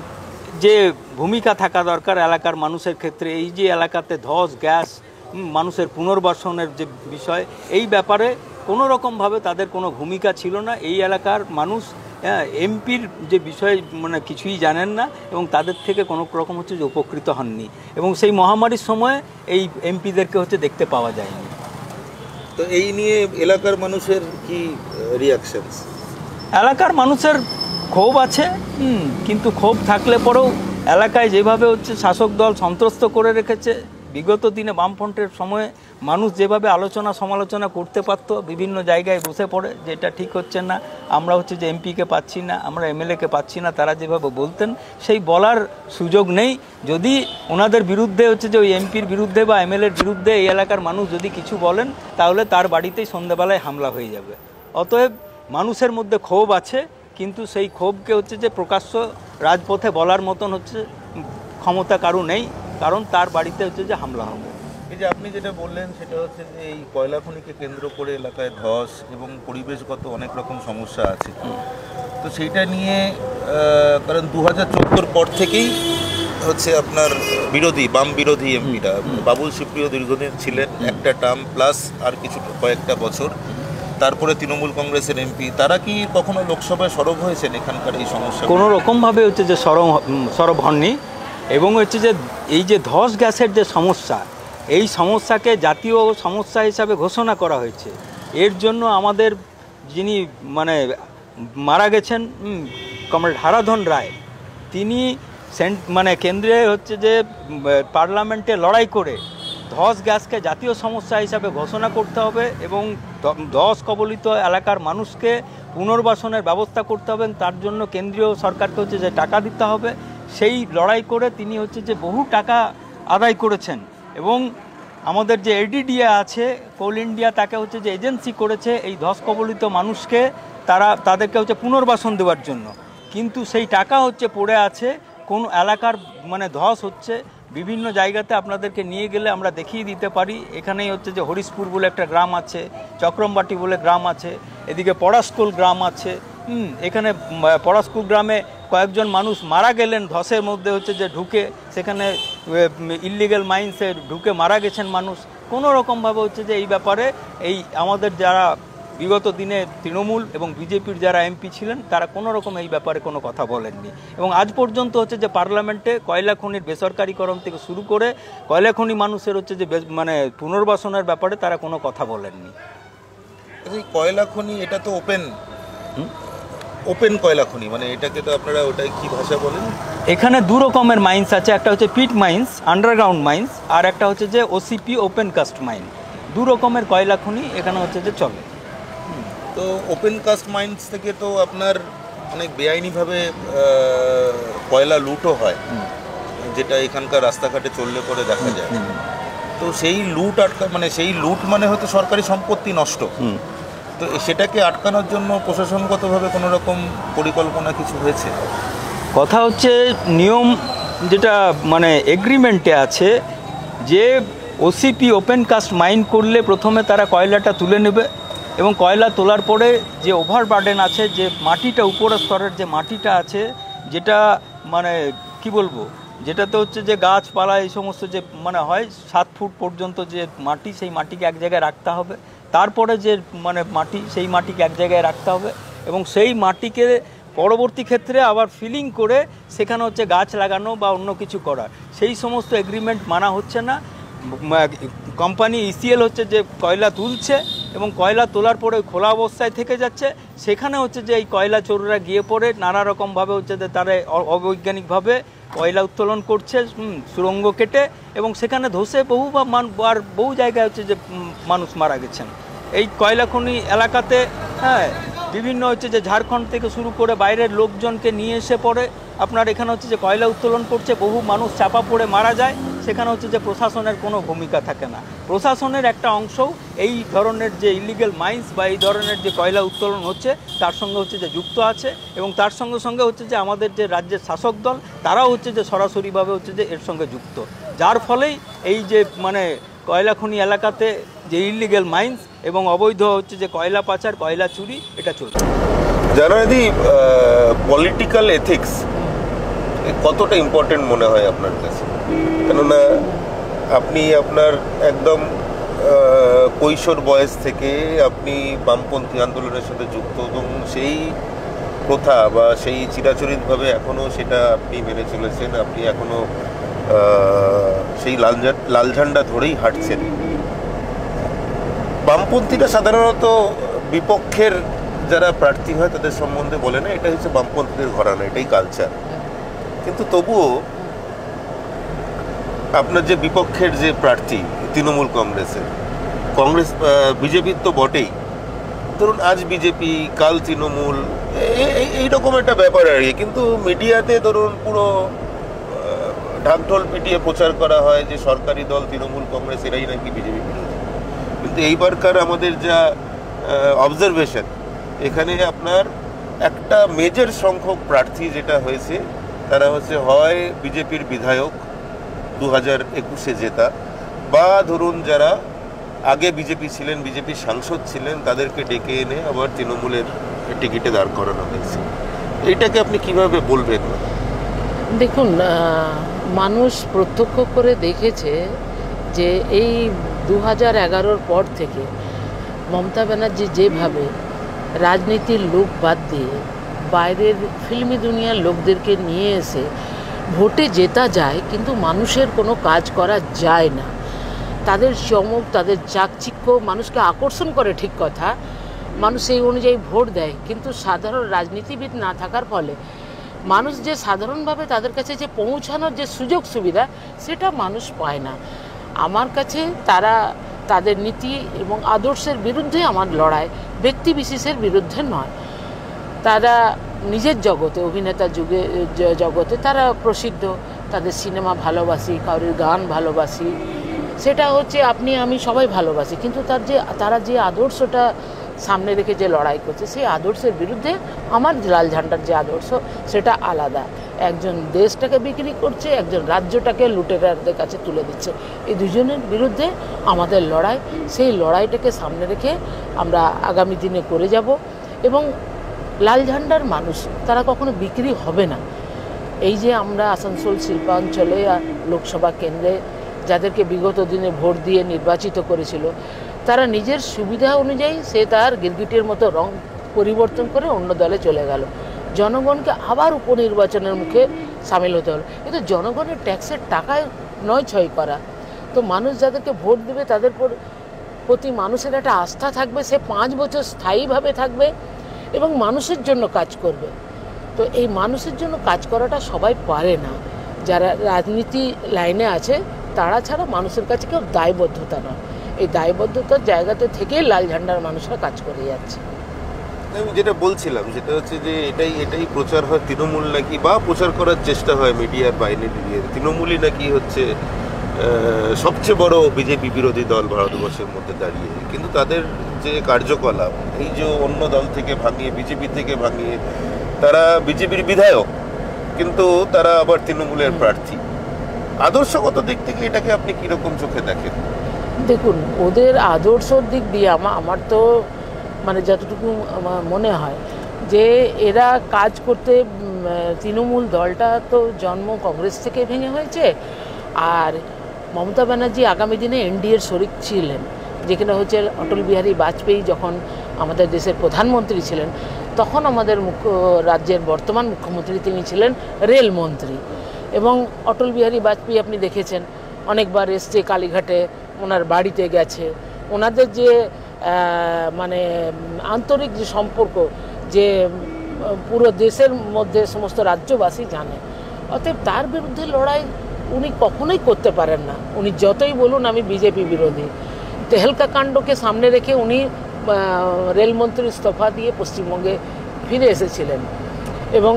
যে ভূমিকা থাকা দরকার এলাকার মানুষের ক্ষেত্রে, এই যে এলাকাতে ধস গ্যাস মানুষের পুনর্বাসনের যে বিষয়, এই ব্যাপারে কোনো রকমভাবে তাদের কোনো ভূমিকা ছিল না। এই এলাকার মানুষ এমপির যে বিষয় মানে কিছুই জানেন না এবং তাদের থেকে কোনো রকম হচ্ছে যে উপকৃত হননি এবং সেই মহামারীর সময় এই এমপিদেরকে হচ্ছে দেখতে পাওয়া যায়নি। তো এই নিয়ে এলাকার মানুষের কি রিয়াকশন? এলাকার মানুষের ক্ষোভ আছে, কিন্তু ক্ষোভ থাকলে পরেও এলাকায় যেভাবে হচ্ছে শাসক দল সন্ত্রস্ত করে রেখেছে, বিগত দিনে বামফ্রন্টের সময়ে মানুষ যেভাবে আলোচনা সমালোচনা করতে পারত, বিভিন্ন জায়গায় বসে পড়ে যে এটা ঠিক হচ্ছে না, আমরা হচ্ছে যে এমপিকে পাচ্ছি না, আমরা এমএলএকে পাচ্ছি না, তারা যেভাবে বলতেন সেই বলার সুযোগ নেই। যদি ওনাদের বিরুদ্ধে হচ্ছে যে ওই এমপির বিরুদ্ধে বা এমএলএর বিরুদ্ধে এই এলাকার মানুষ যদি কিছু বলেন তাহলে তার বাড়িতেই সন্ধ্যাবেলায় হামলা হয়ে যাবে। অতএব মানুষের মধ্যে ক্ষোভ আছে, কিন্তু সেই ক্ষোভকে হচ্ছে যে প্রকাশ্য রাজপথে বলার মতন হচ্ছে ক্ষমতা কারো নেই, কারণ তার বাড়িতে হচ্ছে যে হামলা হবে। এই যে আপনি যেটা বললেন সেটা হচ্ছে যে এই কয়লা খনিকে কেন্দ্র করে এলাকায় ধস এবং পরিবেশগত অনেক রকম সমস্যা আছে, তো সেইটা নিয়ে কারণ 2014 পর থেকেই হচ্ছে আপনার বাম বিরোধী এমপিরা বাবুল সুপ্রিয় দীর্ঘদিন ছিলেন, একটা টার্ম প্লাস আর কিছু কয়েকটা বছর, তারপরে তৃণমূল কংগ্রেসের এমপি, তারা কি কখনো লোকসভায় সরব হয়েছেন এখানকার এই সমস্যা? কোনো রকমভাবে হচ্ছে যে সরব হননি। এবং হচ্ছে যে এই যে ধস গ্যাসের যে সমস্যা, এই সমস্যাকে জাতীয় সমস্যা হিসাবে ঘোষণা করা হয়েছে। এর জন্য আমাদের যিনি মানে মারা গেছেন কমরেড হারাধন রায়, তিনি মানে কেন্দ্রে হচ্ছে যে পার্লামেন্টে লড়াই করে ধস গ্যাসকে জাতীয় সমস্যা হিসাবে ঘোষণা করতে হবে এবং ধস কবলিত এলাকার মানুষকে পুনর্বাসনের ব্যবস্থা করতে হবে, তার জন্য কেন্দ্রীয় সরকারকে হচ্ছে যে টাকা দিতে হবে। সেই লড়াই করে তিনি হচ্ছে যে বহু টাকা আদায় করেছেন এবং আমাদের যে এডিডিএ আছে কোল ইন্ডিয়া, তাকে হচ্ছে যে এজেন্সি করেছে এই ধস কবলিত মানুষকে তাদেরকে হচ্ছে পুনর্বাসন দেওয়ার জন্য। কিন্তু সেই টাকা হচ্ছে পড়ে আছে কোন এলাকার মানে ধস হচ্ছে বিভিন্ন জায়গাতে, আপনাদেরকে নিয়ে গেলে আমরা দেখিয়ে দিতে পারি। এখানেই হচ্ছে যে হরিশপুর বলে একটা গ্রাম আছে, চক্রমবাটি বলে গ্রাম আছে, এদিকে পড়াস্কুল গ্রাম আছে। এখানে পড়াস্কুল গ্রামে কয়েকজন মানুষ মারা গেলেন ধসের মধ্যে হচ্ছে যে ঢুকে, সেখানে ইললিগ্যাল মাইন্সে ঢুকে মারা গেছেন মানুষ। কোনো রকমভাবে হচ্ছে যে এই ব্যাপারে এই আমাদের যারা বিগত দিনে তৃণমূল এবং বিজেপির যারা এমপি ছিলেন তারা কোনো রকম এই ব্যাপারে কোনো কথা বলেননি এবং আজ পর্যন্ত হচ্ছে যে পার্লামেন্টে কয়লা খনির বেসরকারিকরণ থেকে শুরু করে কয়লা খনি মানুষের হচ্ছে যে মানে পুনর্বাসনের ব্যাপারে তারা কোনো কথা বলেননি। এই কয়লা খনি এটা তো ওপেন কয়লা খনি, মানে এটাকে তো আপনারা ওটাই কি ভাষা বলেন? এখানে দু রকমের মাইন্স আছে, একটা হচ্ছে পিট মাইন্স আন্ডারগ্রাউন্ড মাইন্স, আর একটা হচ্ছে যে ওসিপি ওপেন কাস্ট মাইন। দু রকমের কয়লা খনি এখানে হচ্ছে যে চলে। তো ওপেন কাস্ট মাইন্স থেকে তো আপনার অনেক বেআইনিভাবে কয়লা লুটও হয়, যেটা এখানকার রাস্তাঘাটে চললে পরে দেখা যায়। তো সেই লুট মানে হয়তো সরকারি সম্পত্তি নষ্ট, তো সেটাকে আটকানোর জন্য প্রশাসনগতভাবে কোনো রকম পরিকল্পনা কিছু হয়েছে? কথা হচ্ছে নিয়ম যেটা মানে এগ্রিমেন্টে আছে যে ওসিপি ওপেন কাস্ট মাইন করলে প্রথমে তারা কয়লাটা তুলে নেবে এবং কয়লা তোলার পরে যে ওভারবার্ডেন আছে, যে মাটিটা উপরের স্তরের যে মাটিটা আছে, যেটা মানে কি বলবো, যেটাতে হচ্ছে যে গাছপালা এই সমস্ত যে মানে হয় 7 ফুট পর্যন্ত যে মাটি, সেই মাটিকে এক জায়গায় রাখতে হবে। তারপরে যে মানে মাটি, সেই মাটিকে এক জায়গায় রাখতে হবে এবং সেই মাটিকে পরবর্তী ক্ষেত্রে আবার ফিলিং করে সেখানে হচ্ছে গাছ লাগানো বা অন্য কিছু করা, সেই সমস্ত এগ্রিমেন্ট মানা হচ্ছে না। কোম্পানি ইসিএল হচ্ছে যে কয়লা তুলছে এবং কয়লা তোলার পরে খোলা অবস্থায় থেকে যাচ্ছে, সেখানে হচ্ছে যে এই কয়লা চোররা গিয়ে পড়ে নানা রকমভাবে হচ্ছে যে তারা অবৈজ্ঞানিকভাবে কয়লা উত্তোলন করছে সুড়ঙ্গ কেটে, এবং সেখানে ধসে বহু জায়গায় হচ্ছে যে মানুষ মারা গেছেন এই কয়লা খনি এলাকাতে। হ্যাঁ, বিভিন্ন হচ্ছে যে ঝাড়খণ্ড থেকে শুরু করে বাইরের লোকজনকে নিয়ে এসে পড়ে আপনার এখানে হচ্ছে যে কয়লা উত্তোলন করছে, বহু মানুষ চাপা পড়ে মারা যায়, সেখানে হচ্ছে যে প্রশাসনের কোনো ভূমিকা থাকে না। প্রশাসনের একটা অংশও এই ধরনের যে ইলিগ্যাল মাইন্স বা এই ধরনের যে কয়লা উত্তোলন হচ্ছে তার সঙ্গে হচ্ছে যে যুক্ত আছে এবং তার সঙ্গে সঙ্গে হচ্ছে যে আমাদের যে রাজ্যের শাসক দল তারাও হচ্ছে যে সরাসরিভাবে হচ্ছে যে এর সঙ্গে যুক্ত, যার ফলেই এই যে মানে কয়লা খনি এলাকাতে যে ইলিগ্যাল মাইন্স এবং অবৈধ হচ্ছে যে কয়লা পাচার, কয়লা চুরি, এটা চলছে। জানাদি, পলিটিক্যাল এথিক্স কতটা ইম্পর্টেন্ট মনে হয় আপনার কাছে? কেননা আপনি আপনার একদম কৈশোর বয়স থেকে আপনি বামপন্থী আন্দোলনের সাথে যুক্ত এবং সেই প্রথা বা সেই চিরাচরিতভাবে এখনও সেটা আপনি মেনে চলেছেন, আপনি এখনও সেই লাল ঝান্ডা ধরেই হাঁটছেন। বামপন্থীরা সাধারণত বিপক্ষের যারা প্রার্থী হয় তাদের সম্বন্ধে বলে না, এটা হচ্ছে বামপন্থীদের ঘরানা, এটাই কালচার। কিন্তু তবুও আপনার যে বিপক্ষের যে প্রার্থী তৃণমূল কংগ্রেস বিজেপির তো বটেই, ধরুন আজ বিজেপি কাল তৃণমূল, এইরকম একটা ব্যাপার আর কি। কিন্তু মিডিয়াতে ধরুন পুরো ঢাকঢোল পিটিয়ে প্রচার করা হয় যে সরকারি দল তৃণমূল কংগ্রেস এরাই নাকি বিজেপি বিরোধী। কিন্তু এইবারকার আমাদের যা অবজারভেশন, এখানে আপনার একটা মেজর সংখ্যক প্রার্থী যেটা হয়েছে তারা হচ্ছে হয় বিজেপির বিধায়ক 2021-এ জেতা, বা ধরুন যারা আগে বিজেপি ছিলেন, বিজেপির সাংসদ ছিলেন, তাদেরকে ডেকে এনে আবার তৃণমূলের টিকিটে দাঁড় করানো হয়েছে। এইটাকে আপনি কিভাবে বলবেন? দেখুন, মানুষ প্রত্যক্ষ করে দেখেছে যে এই 2011-র পর থেকে মমতা ব্যানার্জি যেভাবে রাজনীতির লোক বাদ দিয়ে বাইরের ফিল্মি দুনিয়ার লোকদেরকে নিয়ে এসে ভোটে জেতা যায়, কিন্তু মানুষের কোনো কাজ করা যায় না। তাদের চমক, তাদের চাকচিক্য মানুষকে আকর্ষণ করে, ঠিক কথা, মানুষ সেই অনুযায়ী ভোট দেয়, কিন্তু সাধারণ রাজনীতিবিদ না থাকার ফলে মানুষ যে সাধারণভাবে তাদের কাছে যে পৌঁছানোর যে সুযোগ সুবিধা সেটা মানুষ পায় না। আমার কাছে তারা তাদের নীতি এবং আদর্শের বিরুদ্ধে আমার লড়াই, ব্যক্তি বিশেষের বিরুদ্ধে নয়। তারা নিজের জগতে, অভিনেতা জগতে তারা প্রসিদ্ধ, তাদের সিনেমা ভালোবাসি, কারোর গান ভালোবাসি, সেটা হচ্ছে আপনি আমি সবাই ভালোবাসি, কিন্তু তারা যে আদর্শটা সামনে রেখে যে লড়াই করছে সেই আদর্শের বিরুদ্ধে আমার লাল ঝান্ডার যে আদর্শ সেটা আলাদা। একজন দেশটাকে বিক্রি করছে, একজন রাজ্যটাকে লুটেরাদের কাছে তুলে দিচ্ছে, এই দুজনের বিরুদ্ধে আমাদের লড়াই। সেই লড়াইটাকে সামনে রেখে আমরা আগামী দিনে করে যাব এবং লাল ঝান্ডার মানুষ তারা কখনো বিক্রি হবে না। এই যে আমরা আসানসোল শিল্পাঞ্চলে লোকসভা কেন্দ্রে যাদেরকে বিগত দিনে ভোট দিয়ে নির্বাচিত করেছিল, তারা নিজের সুবিধা অনুযায়ী সে তার গিরগিটির মতো রং পরিবর্তন করে অন্য দলে চলে গেল। জনগণকে আবার উপনির্বাচনের মুখে সামিল হতে হলো। কিন্তু জনগণের ট্যাক্সের টাকায় নয় ছয় করা, তো মানুষ যাদেরকে ভোট দেবে তাদের প্রতি মানুষের একটা আস্থা থাকবে, সে 5 বছর স্থায়ীভাবে থাকবে এবং মানুষের জন্য কাজ করবে। তো এই মানুষের জন্য কাজ করাটা সবাই পারে না, যারা রাজনীতি লাইনে আছে তারা ছাড়া মানুষের কাছে কেউ দায়বদ্ধতা নয়। এই দায়বদ্ধতার জায়গাতে থেকেই লাল ঝান্ডার মানুষরা কাজ করে যাচ্ছে। আমি যেটা বলছিলাম সেটা হচ্ছে যে এটাই প্রচার হয় তৃণমূল নাকি, বা প্রচার করার চেষ্টা হয় মিডিয়ার বাইরে দিয়ে তৃণমূলই নাকি হচ্ছে সবচেয়ে বড় বিজেপি বিরোধী দল ভারতবর্ষের মধ্যে দাঁড়িয়ে, কিন্তু তাদের যে কার্যকলাপ, এই যে অন্য দল থেকে ভাঙিয়ে, বিজেপি থেকে ভাঙিয়ে, তারা বিজেপির বিধায়ক কিন্তু তারা আবার তৃণমূলের প্রার্থী। আদর্শগত দিক থেকে এটাকে আপনি কীরকম চোখে দেখেন? দেখুন, ওদের আদর্শর দিক দিয়ে আমার তো মানে যতটুকু মনে হয় যে এরা কাজ করতে, তৃণমূল দলটা তো জন্ম কংগ্রেস থেকে ভেঙে হয়েছে, আর মমতা ব্যানার্জি আগামী দিনে এনডিএর শরিক ছিলেন, যেখানে হচ্ছে অটল বিহারী বাজপেয়ী যখন আমাদের দেশের প্রধানমন্ত্রী ছিলেন তখন আমাদের রাজ্যের বর্তমান মুখ্যমন্ত্রী তিনি ছিলেন রেলমন্ত্রী। এবং অটল বিহারী বাজপেয়ী আপনি দেখেছেন অনেকবার এসছে কালীঘাটে, ওনার বাড়িতে গেছে, ওনাদের যে মানে আন্তরিক যে সম্পর্ক যে পুরো দেশের মধ্যে সমস্ত রাজ্যবাসী জানে। অতএব তার বিরুদ্ধে লড়াই উনি কখনোই করতে পারেন না, উনি যতই বলুন আমি বিজেপি বিরোধী। তেহেলকা কাণ্ডকে সামনে রেখে উনি রেলমন্ত্রী ইস্তফা দিয়ে পশ্চিমবঙ্গে ফিরে এসেছিলেন। এবং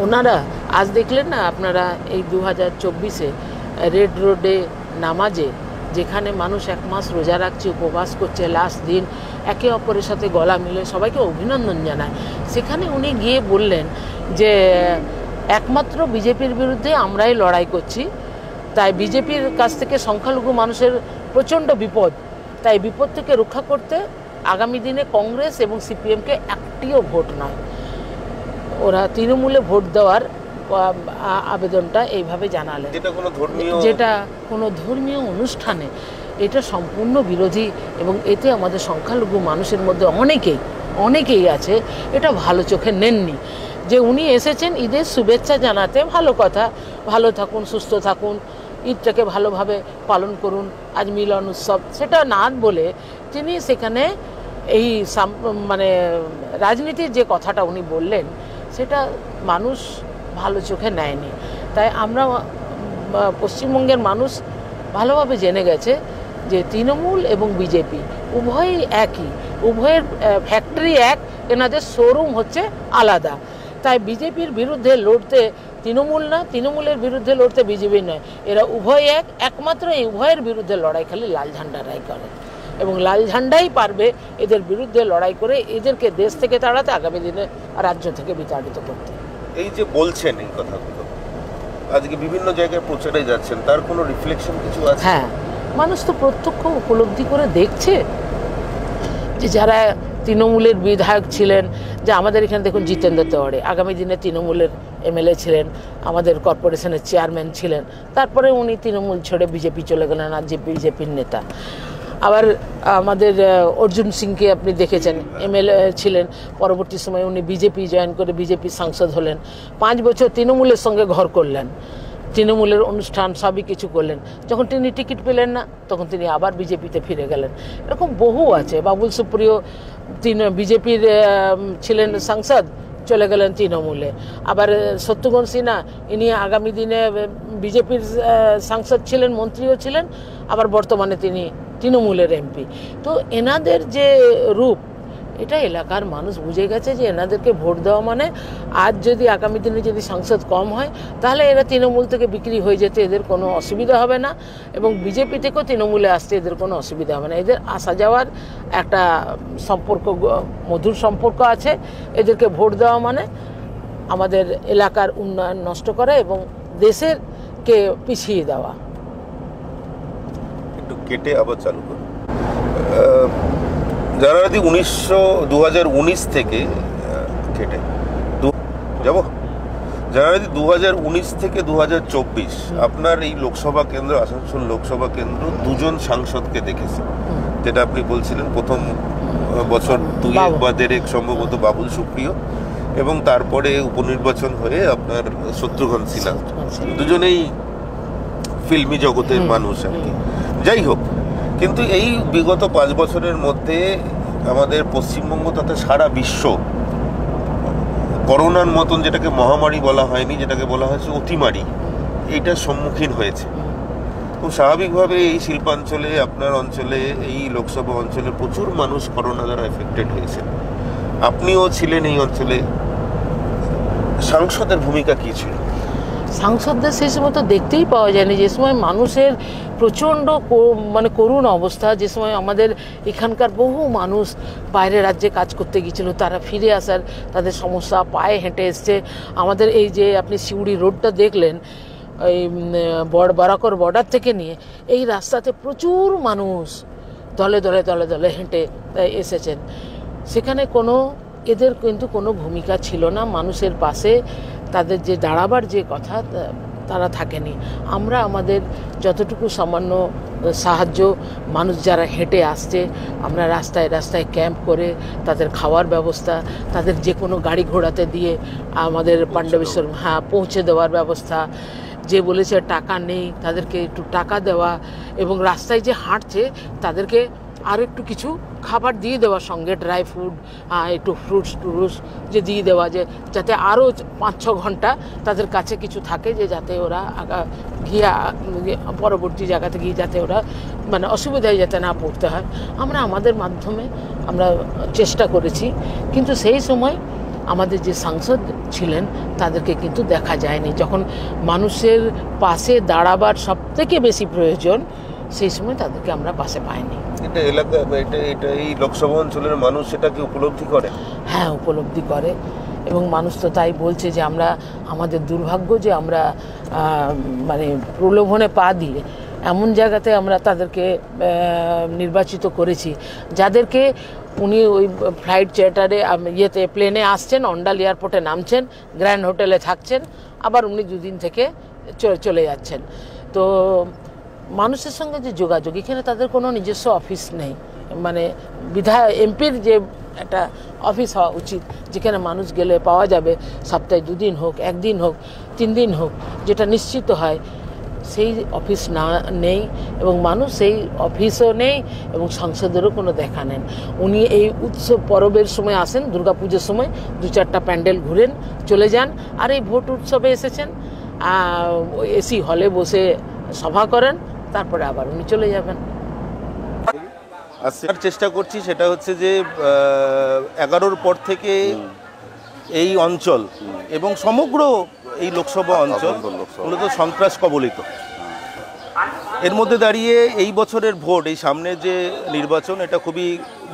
ওনারা আজ দেখলেন না আপনারা এই 2024-এ রেড রোডে নামাজে, যেখানে মানুষ 1 মাস রোজা রাখছে, উপবাস করছে, লাস্ট দিন একে অপরের সাথে গলা মিলে সবাইকে অভিনন্দন জানায়, সেখানে উনি গিয়ে বললেন যে একমাত্র বিজেপির বিরুদ্ধে আমরাই লড়াই করছি, তাই বিজেপির কাছ থেকে সংখ্যালঘু মানুষের প্রচণ্ড বিপদ, তাই বিপদ থেকে রক্ষা করতে আগামী দিনে কংগ্রেস এবং সিপিএমকে একটিও ভোট নয়, ওরা তৃণমূলে ভোট দেওয়ার আবেদনটা এইভাবে জানালেন, যেটা কোনো ধর্মীয় অনুষ্ঠানে এটা সম্পূর্ণ বিরোধী। এবং এতে আমাদের সংখ্যালঘু মানুষের মধ্যে অনেকেই আছে এটা ভালো চোখে নেননি। যে উনি এসেছেন ঈদের শুভেচ্ছা জানাতে, ভালো কথা, ভালো থাকুন, সুস্থ থাকুন, ঈদটাকে ভালোভাবে পালন করুন, আজ মিলন উৎসব, সেটা না বলে তিনি সেখানে এই মানে রাজনীতির যে কথাটা উনি বললেন সেটা মানুষ ভালো চোখে নেয়নি। তাই আমরা পশ্চিমবঙ্গের মানুষ ভালোভাবে জেনে গেছে যে তৃণমূল এবং বিজেপি উভয়ই একই, উভয়ের ফ্যাক্টরি এক, এনাদের শোরুম হচ্ছে আলাদা। তাই বিজেপির বিরুদ্ধে লড়তে তৃণমূল না, তৃণমূলের বিরুদ্ধে লড়তে বিজেপি নয়, এরা উভয় এক, একমাত্র এই উভয়ের বিরুদ্ধে লড়াই খালি লাল ঝান্ডারাই করে এবং লাল ঝান্ডাই পারবে এদের বিরুদ্ধে লড়াই করে এদেরকে দেশ থেকে তাড়াতে, আগামী দিনে রাজ্য থেকে বিতাড়িত করতে। এই যে বলছেন এই কথাগুলো, আজকে বিভিন্ন জায়গায় প্রচারে যাচ্ছেন, তার কোনো রিফ্লেকশন কিছু আছে? হ্যাঁ, মানুষ তো প্রত্যক্ষ উপলব্ধি করে দেখছে যে যারা তৃণমূলের বিধায়ক ছিলেন, যে আমাদের এখানে দেখুন জিতেন্দ্র তেওয়ারি আগামী দিনে তৃণমূলের এমএলএ ছিলেন, আমাদের কর্পোরেশনের চেয়ারম্যান ছিলেন, তারপরে উনি তৃণমূল ছেড়ে বিজেপি চলে গেলেন, আর যে বিজেপির নেতা। আবার আমাদের অর্জুন সিংকে আপনি দেখেছেন, এমএলএ ছিলেন, পরবর্তী সময়ে উনি বিজেপি জয়েন করে বিজেপি সাংসদ হলেন, 5 বছর তৃণমূলের সঙ্গে ঘর করলেন, তৃণমূলের অনুষ্ঠান সবই কিছু করলেন। যখন তিনি টিকিট পেলেন না তখন তিনি আবার বিজেপিতে ফিরে গেলেন। এরকম বহু আছে। বাবুল সুপ্রিয় বিজেপির ছিলেন সাংসদ, চলে গেলেন তৃণমূলে। আবার শত্রুঘ্ন সিনহা, ইনি আগামী দিনে বিজেপির সাংসদ ছিলেন, মন্ত্রীও ছিলেন, আবার বর্তমানে তিনি তৃণমূলের এমপি। তো এনাদের যে রূপ, এটা এলাকার মানুষ বুঝে গেছে যে এনাদেরকে ভোট দেওয়া মানে আজ যদি আগামী দিনে যদি সাংসদ কম হয় তাহলে এরা তৃণমূল থেকে বিক্রি হয়ে যেতে এদের কোনো অসুবিধা হবে না, এবং বিজেপি থেকেও তৃণমূলে আসতে এদের কোনো অসুবিধা হবে না। এদের আসা যাওয়ার একটা সম্পর্ক, মধুর সম্পর্ক আছে। এদেরকে ভোট দেওয়া মানে আমাদের এলাকার উন্নয়ন নষ্ট করা এবং দেশেরকে পিছিয়ে দেওয়া। একটু কেটে আবার চালু করুন। জানুয়ারি 2019 থেকে কেটে যাব জানুয়ারি 2019 থেকে 2024 আপনার এই লোকসভা কেন্দ্র, আসানসোল লোকসভা কেন্দ্র 2জন সাংসদকে দেখেছে, যেটা আপনি বলছিলেন প্রথম বছর 2 বা 1.5 সম্ভবত বাবুল সুপ্রিয়, এবং তারপরে উপনির্বাচন হয়ে আপনার শত্রুঘ্ন সিনহা। দুজনেই ফিল্মি জগতের মানুষ আর কি। যাই হোক, কিন্তু এই বিগত 5 বছরের মধ্যে আমাদের পশ্চিমবঙ্গ তথা সারা বিশ্ব করোনার মতন, যেটাকে মহামারী বলা হয়নি, যেটাকে বলা হয়েছে অতিমারী, এইটার সম্মুখীন হয়েছে। খুব স্বাভাবিকভাবে এই শিল্পাঞ্চলে, আপনার অঞ্চলে, এই লোকসভা অঞ্চলে প্রচুর মানুষ করোনা দ্বারা এফেক্টেড হয়েছে। আপনিও ছিলেন এই অঞ্চলে, সাংসদের ভূমিকা কী ছিল? সাংসদদের সেই সময় তো দেখতেই পাওয়া যায়নি। যে সময় মানুষের প্রচণ্ড মানে করুণ অবস্থা, যে সময় আমাদের এখানকার বহু মানুষ বাইরের রাজ্যে কাজ করতে গিয়েছিল, তারা ফিরে আসার তাদের সমস্যা, পায়ে হেঁটে এসছে। আমাদের এই যে আপনি সিউড়ি রোডটা দেখলেন, এই বারাকর বর্ডার থেকে নিয়ে এই রাস্তাতে প্রচুর মানুষ দলে দলে দলে দলে হেঁটে এসেছেন। সেখানে এদের কিন্তু কোনো ভূমিকা ছিল না মানুষের পাশে, তাদের যে দাঁড়াবার যে কথা তারা থাকেনি। আমরা আমাদের যতটুকু সামান্য সাহায্য, মানুষ যারা হেঁটে আসছে, আমরা রাস্তায় রাস্তায় ক্যাম্প করে তাদের খাওয়ার ব্যবস্থা, তাদের যে কোনো গাড়ি ঘোড়াতে দিয়ে আমাদের পাণ্ডবেশ্বর পৌঁছে দেওয়ার ব্যবস্থা, যে বলেছে টাকা নেই তাদেরকে একটু টাকা দেওয়া, এবং রাস্তায় যে হাঁটছে তাদেরকে আর একটু কিছু খাবার দিয়ে দেওয়া, সঙ্গে ড্রাই ফ্রুট, একটু ফ্রুটস টুরুটস যে দিয়ে দেওয়া, যে যাতে আরও 5-6 ঘন্টা তাদের কাছে কিছু থাকে, যে যাতে ওরা গিয়ে পরবর্তী জায়গাতে গিয়ে যাতে ওরা মানে অসুবিধায় যাতে না পড়তে হয়। আমরা আমাদের মাধ্যমে আমরা চেষ্টা করেছি, কিন্তু সেই সময় আমাদের যে সাংসদ ছিলেন তাদেরকে কিন্তু দেখা যায়নি। যখন মানুষের পাশে দাঁড়াবার সবথেকে বেশি প্রয়োজন, সেই সময় তাদেরকে আমরা পাশে পাইনি। এটা এলাকা, এটা এই লোকসভা অঞ্চলের মানুষ সেটাকে উপলব্ধি করে? হ্যাঁ, উপলব্ধি করে, এবং মানুষ তো তাই বলছে যে আমাদের দুর্ভাগ্য যে আমরা মানে প্রলোভনে পা দিয়ে এমন জায়গাতে আমরা তাদেরকে নির্বাচিত করেছি, যাদেরকে উনি ওই ফ্লাইট চার্টারে প্লেনে আসছেন, অন্ডাল এয়ারপোর্টে নামছেন, গ্র্যান্ড হোটেলে থাকছেন, আবার উনি 2 দিন থেকে চলে যাচ্ছেন। তো মানুষের সঙ্গে যে যোগাযোগ, এখানে তাদের কোনো নিজস্ব অফিস নেই, মানে এমপির যে একটা অফিস হওয়া উচিত, যেখানে মানুষ গেলে পাওয়া যাবে, সপ্তাহে 2 দিন হোক, 1 দিন হোক, 3 দিন হোক, যেটা নিশ্চিত হয়, সেই অফিস নেই, এবং মানুষ সেই অফিসও নেই, এবং সংসদেরও কোনো দেখা নেন। উনি এই উৎসব পরবের সময় আসেন, দুর্গাপুজোর সময় 2-4টা প্যান্ডেল ঘুরেন, চলে যান, আর এই ভোট উৎসবে এসেছেন, এসি হলে বসে সভা করেন, তারপরে আবার উনি চলে যাবেন। চেষ্টা করছি সেটা হচ্ছে যে 11-র পর থেকে এই অঞ্চল এবং সমগ্র এই লোকসভা অঞ্চল মূলত সন্ত্রাস কবলিত। এর মধ্যে দাঁড়িয়ে এই বছরের ভোট, এই সামনে যে নির্বাচন, এটা খুবই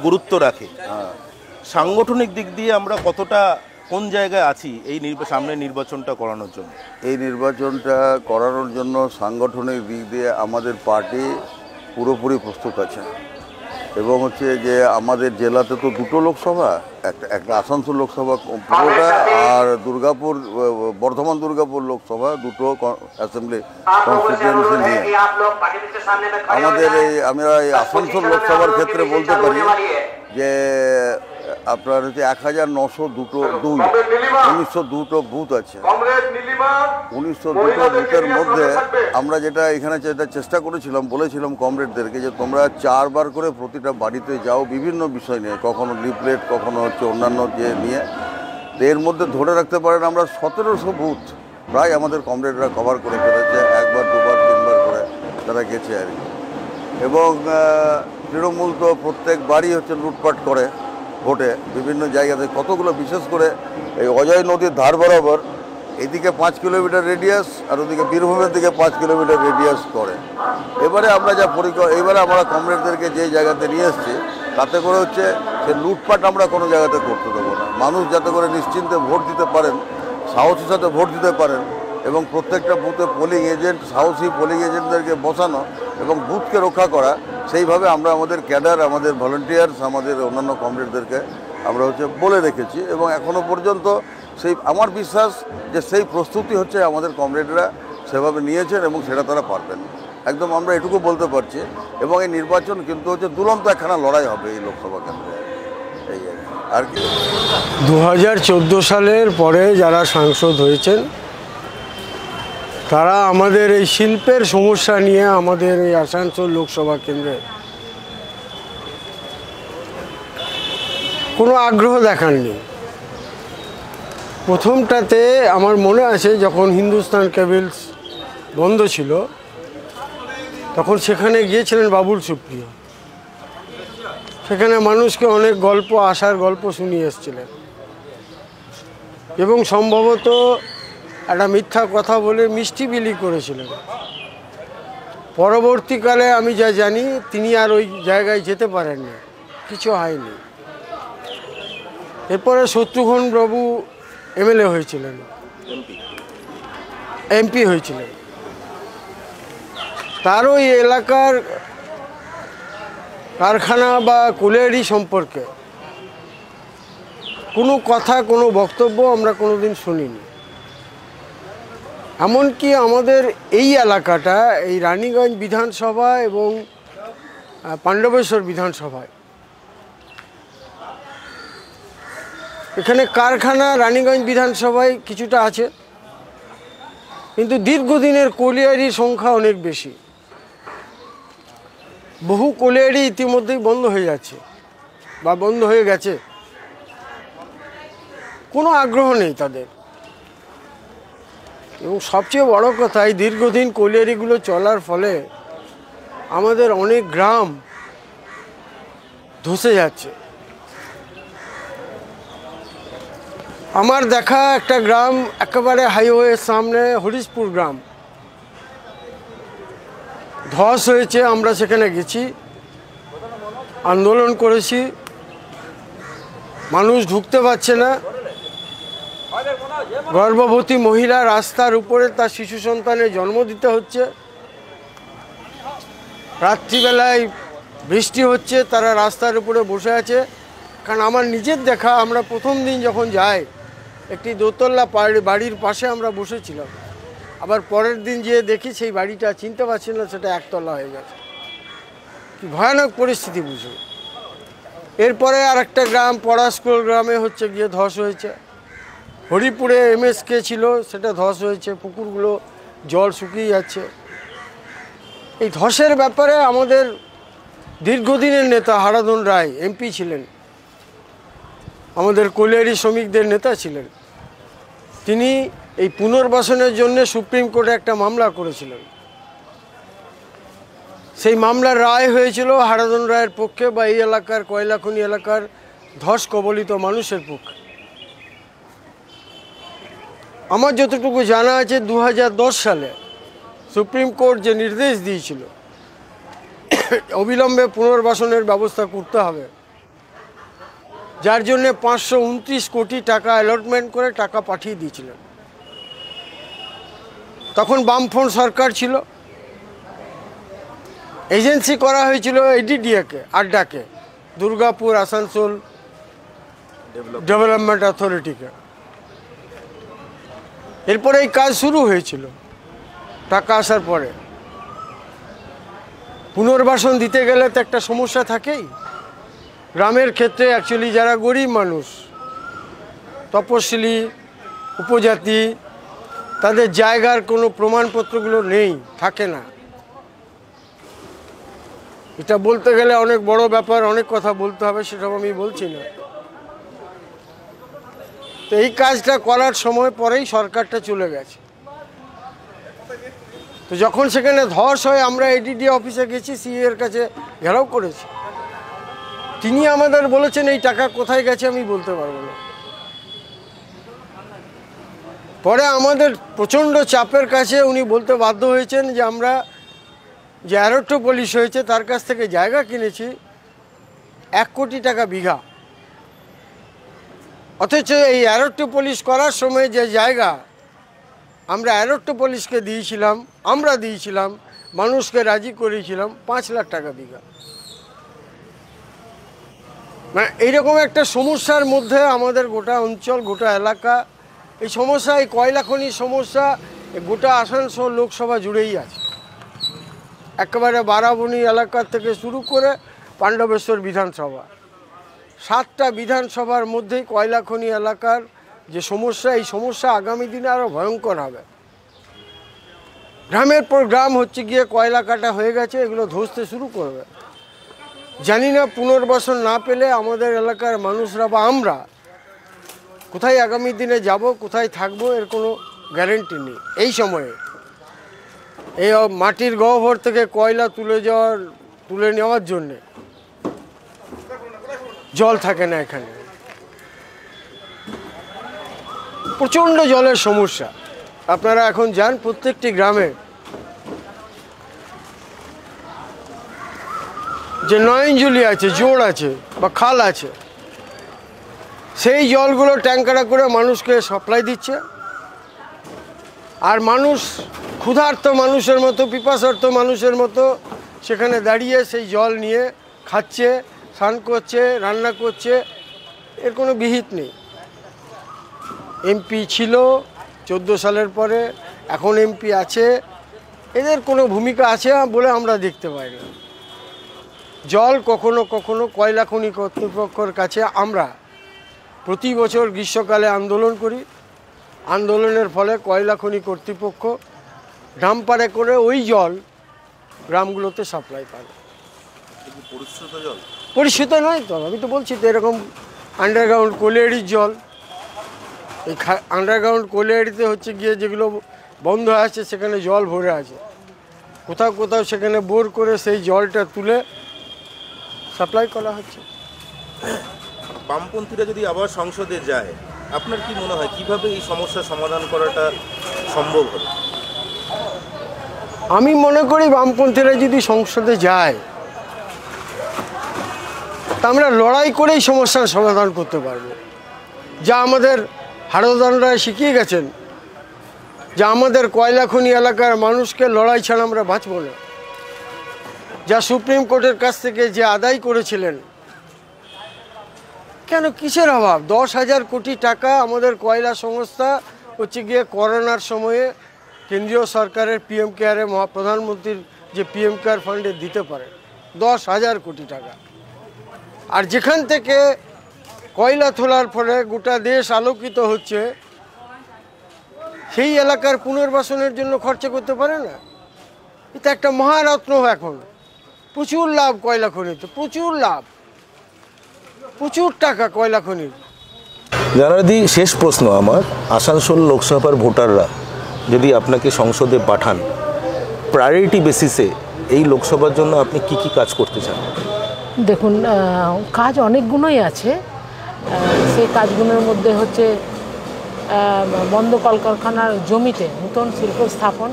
গুরুত্ব রাখে। সাংগঠনিক দিক দিয়ে আমরা কতটা কোন জায়গায় আছি এই সামনের নির্বাচনটা করানোর জন্য? এই নির্বাচনটা করানোর জন্য সাংগঠনিক দিক দিয়ে আমাদের পার্টি পুরোপুরি প্রস্তুত আছে। এবং হচ্ছে যে আমাদের জেলাতে তো দুটো লোকসভা, একটা আসানসোল লোকসভা পুরোটা, আর দুর্গাপুর বর্ধমান দুর্গাপুর লোকসভা, দুটো অ্যাসেম্বলি কনস্টিটিউয়েন্সি নিয়ে আমাদের আমরা এই আসানসোল লোকসভার ক্ষেত্রে বলতে পারি যে আপনার হচ্ছে 1902টো বুথ আছে। 1902টো বুথের মধ্যে আমরা যেটা এখানে চেষ্টা করেছিলাম, বলেছিলাম কমরেডদেরকে যে তোমরা 4 বার করে প্রতিটা বাড়িতে যাও বিভিন্ন বিষয় নিয়ে, কখনো লিফলেট, কখনো হচ্ছে অন্যান্য যে নিয়ে। এর মধ্যে ধরে রাখতে পারেন আমরা 1700 বুথ প্রায় আমাদের কমরেডরা কভার করে ফেলেছে, 1 বার 2 বার 3 বার করে তারা গেছে আর কি। এবং তৃণমূল তো প্রত্যেক বাড়ি হচ্ছে লুটপাট করে ভোটে বিভিন্ন জায়গাতে, কতগুলো, বিশেষ করে এই অজয় নদীর ধার বরাবর এদিকে 5 কিলোমিটার রেডিয়াস আর ওদিকে বীরভূমের দিকে 5 কিলোমিটার রেডিয়াস করে। এবারে আমরা এবারে আমরা কমরেডদেরকে যে জায়গাতে নিয়ে এসেছি তাতে করে হচ্ছে সে লুটপাট আমরা কোনো জায়গাতে করতে দেবো না। মানুষ যাতে করে নিশ্চিন্তে ভোট দিতে পারেন, সাহসের সাথে ভোট দিতে পারেন, এবং প্রত্যেকটা বুথে পোলিং এজেন্ট, সাহসী পোলিং এজেন্টদেরকে বসানো এবং বুথকে রক্ষা করা, সেইভাবে আমরা আমাদের ক্যাডার, আমাদের ভলান্টিয়ার্স, আমাদের অন্যান্য কমরেডদেরকে আমরা হচ্ছে বলে রেখেছি। এবং এখনও পর্যন্ত আমার বিশ্বাস যে সেই প্রস্তুতি হচ্ছে আমাদের কমরেডরা সেভাবে নিয়েছেন এবং সেটা তারা পারবেন একদম, আমরা এটুকু বলতে পারছি। এবং এই নির্বাচন কিন্তু হচ্ছে দুরন্ত একখানা লড়াই হবে এই লোকসভা কেন্দ্রে, এই আর কি। 2014 সালের পরে যারা সাংসদ হয়েছেন তারা আমাদের এই শিল্পের সমস্যা নিয়ে আমাদের এই আসানসোল লোকসভা কেন্দ্রে কোনো আগ্রহ দেখাননি। প্রথমটাতে আমার মনে আছে যখন হিন্দুস্তান কেবলস বন্ধ ছিল তখন সেখানে গিয়েছিলেন বাবুল সুপ্রিয়, সেখানে মানুষকে অনেক গল্প, আশার গল্প শুনিয়ে এসেছিলেন এবং সম্ভবত একটা মিথ্যা কথা বলে মিষ্টি বিলি করেছিলেন। পরবর্তীকালে আমি যা জানি তিনি আর ওই জায়গায় যেতে পারেননি, কিছু হয়নি। এরপরে শত্রুঘ্ন বাবু এমএলএ হয়েছিলেন, এমপি হয়েছিলেন। তার ওই এলাকার কারখানা বা কোলিয়ারি সম্পর্কে কোনো কথা, কোনো বক্তব্য আমরা কোনোদিন শুনিনি। এমনকি আমাদের এই এলাকাটা, এই রানীগঞ্জ বিধানসভা এবং পাণ্ডবেশ্বর বিধানসভায়, এখানে কারখানা রানীগঞ্জ বিধানসভায় কিছুটা আছে, কিন্তু দীর্ঘদিনের কোলিয়ারির সংখ্যা অনেক বেশি। বহু কোলিয়ারি ইতিমধ্যেই বন্ধ হয়ে যাচ্ছে বা বন্ধ হয়ে গেছে, কোনো আগ্রহ নেই তাদের। এবং সবচেয়ে বড় কথা, এই দীর্ঘদিন কোলিয়ারিগুলো চলার ফলে আমাদের অনেক গ্রাম ধসে যাচ্ছে। আমার দেখা একটা গ্রাম একেবারে হাইওয়ের সামনে, হরিশপুর গ্রাম, ধস হয়েছে। আমরা সেখানে গেছি, আন্দোলন করেছি, মানুষ ঢুকতে পারছে না। গর্ভবতী মহিলা রাস্তার উপরে তার শিশু সন্তানের জন্ম দিতে হচ্ছে। রাত্রিবেলায় বৃষ্টি হচ্ছে, তারা রাস্তার উপরে বসে আছে। কারণ আমার নিজের দেখা, আমরা প্রথম দিন যখন যাই একটি দোতলা বাড়ির পাশে আমরা বসেছিলাম, আবার পরের দিন যেয়ে দেখি সেই বাড়িটা চিনতে পারছি না, সেটা একতলা হয়ে গেছে। কি ভয়ানক পরিস্থিতি বুঝুন। এরপরে আর একটা গ্রাম, পড়াস্কুল গ্রামে হচ্ছে গিয়ে ধস হয়েছে। হরিপুরে এমএসকে ছিল, সেটা ধস হয়েছে, পুকুরগুলো জল শুকিয়ে যাচ্ছে। এই ধসের ব্যাপারে আমাদের দীর্ঘদিনের নেতা হারাধন রায় এমপি ছিলেন, আমাদের কোলিয়ারি শ্রমিকদের নেতা ছিলেন। তিনি এই পুনর্বাসনের জন্য সুপ্রিম কোর্টে একটা মামলা করেছিলেন। সেই মামলার রায় হয়েছিল হারাধন রায়ের পক্ষে বা এই এলাকার কয়লাখনি এলাকার ধস কবলিত মানুষের পক্ষে। আমার যতটুকু জানা আছে 2010 সালে সুপ্রিম কোর্ট যে নির্দেশ দিয়েছিল অবিলম্বে পুনর্বাসনের ব্যবস্থা করতে হবে, যার জন্যে 529 কোটি টাকা অ্যালটমেন্ট করে টাকা পাঠিয়ে দিয়েছিলেন। তখন বামফ্রন্ট সরকার ছিল। এজেন্সি করা হয়েছিল এডিডিএকে, আড্ডাকে, দুর্গাপুর আসানসোল ডেভেলপমেন্ট অথরিটিকে। এরপরে এই কাজ শুরু হয়েছিল। টাকা আসার পরে পুনর্বাসন দিতে গেলে তো একটা সমস্যা থাকেই। গ্রামের ক্ষেত্রে অ্যাকচুয়ালি যারা গরিব মানুষ, তপশিলি, উপজাতি, তাদের জায়গার কোনো প্রমাণপত্রগুলো নেই, থাকে না। এটা বলতে গেলে অনেক বড় ব্যাপার, অনেক কথা বলতে হবে, সেসব আমি বলছি না। তো এই কাজটা করার সময় পরেই সরকারটা চলে গেছে। তো যখন সেখানে ধস হয়, আমরা এডিডি অফিসে গেছি, সিএ এর কাছে ঘেরাও করেছি। তিনি আমাদের বলেছেন এই টাকা কোথায় গেছে আমি বলতে পারবো না। পরে আমাদের প্রচণ্ড চাপের কাছে উনি বলতে বাধ্য হয়েছেন যে আমরা যে অ্যারোটোপলিশ হয়েছে তার কাছ থেকে জায়গা কিনেছি 1 কোটি টাকা বিঘা। অথচ এই অ্যারোটোপলিশ করার সময় যে জায়গা আমরা অ্যারোটোপলিশকে দিয়েছিলাম, মানুষকে রাজি করিয়েছিলাম 5 লাখ টাকা বিঘা। মানে এইরকম একটা সমস্যার মধ্যে আমাদের গোটা অঞ্চল, গোটা এলাকা, এই সমস্যা, এই কয়লা খনির সমস্যা গোটা আসানসোল লোকসভা জুড়েই আছে। একেবারে বারাবণী এলাকা থেকে শুরু করে পাণ্ডবেশ্বর বিধানসভা, 7টা বিধানসভার মধ্যেই কয়লা খনি এলাকার যে সমস্যা, এই সমস্যা আগামী দিনে আরও ভয়ঙ্কর হবে। গ্রামের পর গ্রাম হচ্ছে গিয়ে কয়লা কাটা হয়ে গেছে, এগুলো ধসতে শুরু করবে। জানি না পুনর্বাসন না পেলে আমাদের এলাকার মানুষরা বা আমরা কোথায় আগামী দিনে যাব, কোথায় থাকবো, এর কোনো গ্যারেন্টি নেই। এই সময়ে এই মাটির গহ্বর থেকে কয়লা তুলে নেওয়ার জন্যে জল থাকে না এখানে, প্রচণ্ড জলের সমস্যা। আপনারা এখন যান প্রত্যেকটি গ্রামে যে নয়নজুলি আছে, জোড় আছে বা খাল আছে, সেই জলগুলো ট্যাঙ্কারে করে মানুষকে সাপ্লাই দিচ্ছে। আর মানুষ ক্ষুধার্ত মানুষের মতো, পিপাসার্ত মানুষের মতো সেখানে দাঁড়িয়ে সেই জল নিয়ে খাচ্ছে, স্নান করছে, রান্না করছে, এর কোনো বিহিত নেই। এমপি ছিল 14 সালের পরে, এখন এমপি আছে, এদের কোনো ভূমিকা আছে বলে আমরা দেখতে পাই না। জল কখনো কখনো কয়লা খনি কর্তৃপক্ষের কাছে আমরা প্রতি বছর গ্রীষ্মকালে আন্দোলন করি। আন্দোলনের ফলে কয়লা খনি কর্তৃপক্ষ ডাম্পারে করে ওই জল গ্রামগুলোতে সাপ্লাই করে। পরিশুদ্ধ নয় তো, আমি তো বলছি তো, এরকম আন্ডারগ্রাউন্ড কোলিয়ারির জল, এই আন্ডারগ্রাউন্ড কোলিয়ারিতে হচ্ছে গিয়ে যেগুলো বন্ধ আছে সেখানে জল ভরে আছে, কোথাও কোথাও সেখানে বোর করে সেই জলটা তুলে সাপ্লাই করা হচ্ছে। বামপন্থীরা যদি আবার সংসদে যায়, আপনার কি মনে হয় কিভাবে এই সমস্যার সমাধান করাটা সম্ভব হবে? আমি মনে করি বামপন্থীরা যদি সংসদে যায় তা আমরা লড়াই করেই সমস্যার সমাধান করতে পারবো। যা আমাদের হারদানরা শিখিয়ে গেছেন, যা আমাদের কয়লা খনি এলাকার মানুষকে লড়াই ছাড়া আমরা বাঁচব না, যা সুপ্রিম কোর্টের কাছ থেকে যে আদায় করেছিলেন, কেন কিসের অভাব? 10,000 কোটি টাকা আমাদের কয়লা সংস্থা হচ্ছে গিয়ে করোনার সময়ে কেন্দ্রীয় সরকারের পিএম কেয়ারে, প্রধানমন্ত্রীর যে পিএম কেয়ার ফান্ডে দিতে পারে 10,000 কোটি টাকা। আর যেখান থেকে কয়লা তোলার ফলে গোটা দেশ আলোকিত হচ্ছে, সেই এলাকার পুনর্বাসনের জন্য খরচা করতে পারে না? এটা একটা মহারত্ন। এখন প্রচুর লাভ কয়লা খনিতে, প্রচুর লাভ, প্রচুর টাকা কয়লা খনির। জানাদি, শেষ প্রশ্ন আমার, আসানসোল লোকসভার ভোটাররা যদি আপনাকে সংসদে পাঠান, প্রায়োরিটি বেসিসে এই লোকসভার জন্য আপনি কি কি কাজ করতে চান? দেখুন, কাজ অনেকগুলোই আছে। সেই কাজগুলোর মধ্যে হচ্ছে বন্ধ কলকারখানার জমিতে নতুন শিল্প স্থাপন,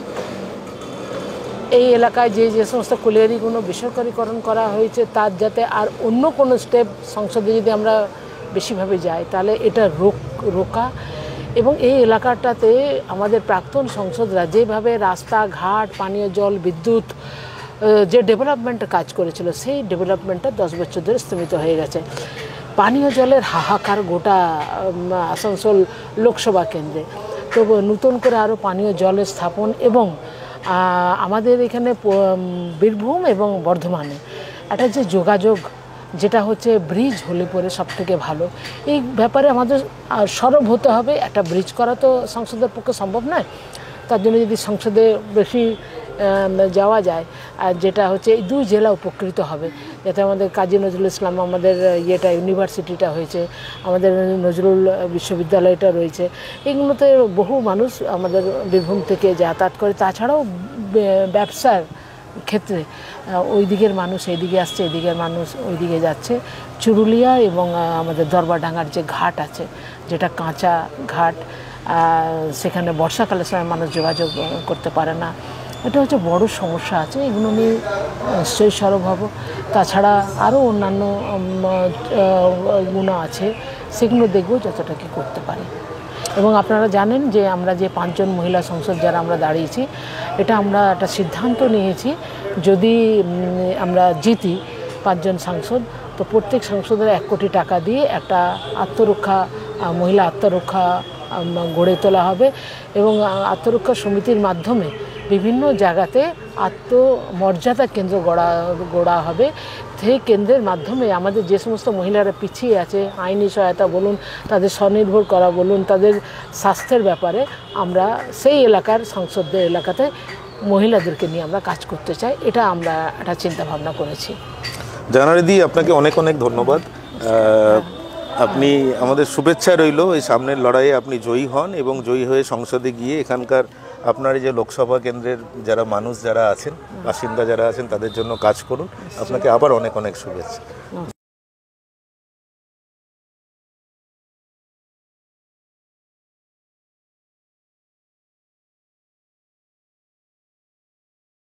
এই এলাকায় যে যে সমস্ত কোলিয়ারিগুলো বেসরকারিকরণ করা হয়েছে তার যাতে আর অন্য কোনো স্টেপ সংসদে যদি আমরা বেশিভাবে যাই তাহলে এটা রোকা। এবং এই এলাকাটাতে আমাদের প্রাক্তন সংসদরা যেভাবে রাস্তাঘাট, পানীয় জল, বিদ্যুৎ, যে ডেভেলপমেন্টের কাজ করেছিল সেই ডেভেলপমেন্টটা 10 বছর ধরে স্থগিত হয়ে গেছে। পানীয় জলের হাহাকার গোটা আসানসোল লোকসভা কেন্দ্রে। তো নতুন করে আরও পানীয় জলের স্থাপন এবং আমাদের এখানে বীরভূম এবং বর্ধমানে একটা যে যোগাযোগ যেটা হচ্ছে ব্রিজ হলে পরে সবথেকে ভালো, এই ব্যাপারে আমাদের সরব হতে হবে। একটা ব্রিজ করা তো সংসদের পক্ষে সম্ভব নয়, তার জন্য যদি সংসদে বেশি যাওয়া যায়, আর যেটা হচ্ছে এই 2 জেলা উপকৃত হবে, যাতে আমাদের কাজী নজরুল ইসলাম আমাদের ইউনিভার্সিটিটা হয়েছে, আমাদের নজরুল বিশ্ববিদ্যালয়টা রয়েছে, এগুলোতে বহু মানুষ আমাদের বীরভূম থেকে যাতায়াত করে। তাছাড়াও ব্যবসার ক্ষেত্রে ওই দিকের মানুষ এইদিকে আসছে, এদিকের মানুষ ওই দিকে যাচ্ছে। চুরুলিয়া এবং আমাদের দরবারডাঙ্গার যে ঘাট আছে, যেটা কাঁচা ঘাট, সেখানে বর্ষাকালের সময় মানুষ যোগাযোগ করতে পারে না, এটা হচ্ছে বড় সমস্যা আছে। এগুলো নিয়ে নিশ্চয়ই সরব হব। তাছাড়া আরও অন্যান্য গুণ আছে, সেগুলো দেখব যতটা কি করতে পারি। এবং আপনারা জানেন যে আমরা যে 5 জন মহিলা সংসদ যারা আমরা দাঁড়িয়েছি, এটা আমরা একটা সিদ্ধান্ত নিয়েছি, যদি আমরা জিতি 5 জন সাংসদ, তো প্রত্যেক সাংসদের 1 কোটি টাকা দিয়ে একটা আত্মরক্ষা মহিলা আত্মরক্ষা গড়ে তোলা হবে এবং আত্মরক্ষা সমিতির মাধ্যমে বিভিন্ন জায়গাতে আত্মমর্যাদা কেন্দ্র গড়া হবে। সেই কেন্দ্রের মাধ্যমে আমাদের যে সমস্ত মহিলারা পিছিয়ে আছে, আইনি সহায়তা বলুন, তাদের স্বনির্ভর করা বলুন, তাদের স্বাস্থ্যের ব্যাপারে আমরা সেই এলাকার সংসদীয় এলাকাতে মহিলাদেরকে নিয়ে আমরা কাজ করতে চাই। এটা আমরা একটা চিন্তাভাবনা করেছি। জানারিদি, আপনাকে অনেক অনেক ধন্যবাদ। আপনি আমাদের শুভেচ্ছা রইল এই সামনের লড়াইয়ে আপনি জয়ী হন এবং জয়ী হয়ে সংসদে গিয়ে এখানকার আপনার এই যে লোকসভা কেন্দ্রের যারা মানুষ যারা আছেন, বাসিন্দা যারা আছেন, তাদের জন্য কাজ করুন। আপনাকে আবার অনেক অনেক শুভেচ্ছা।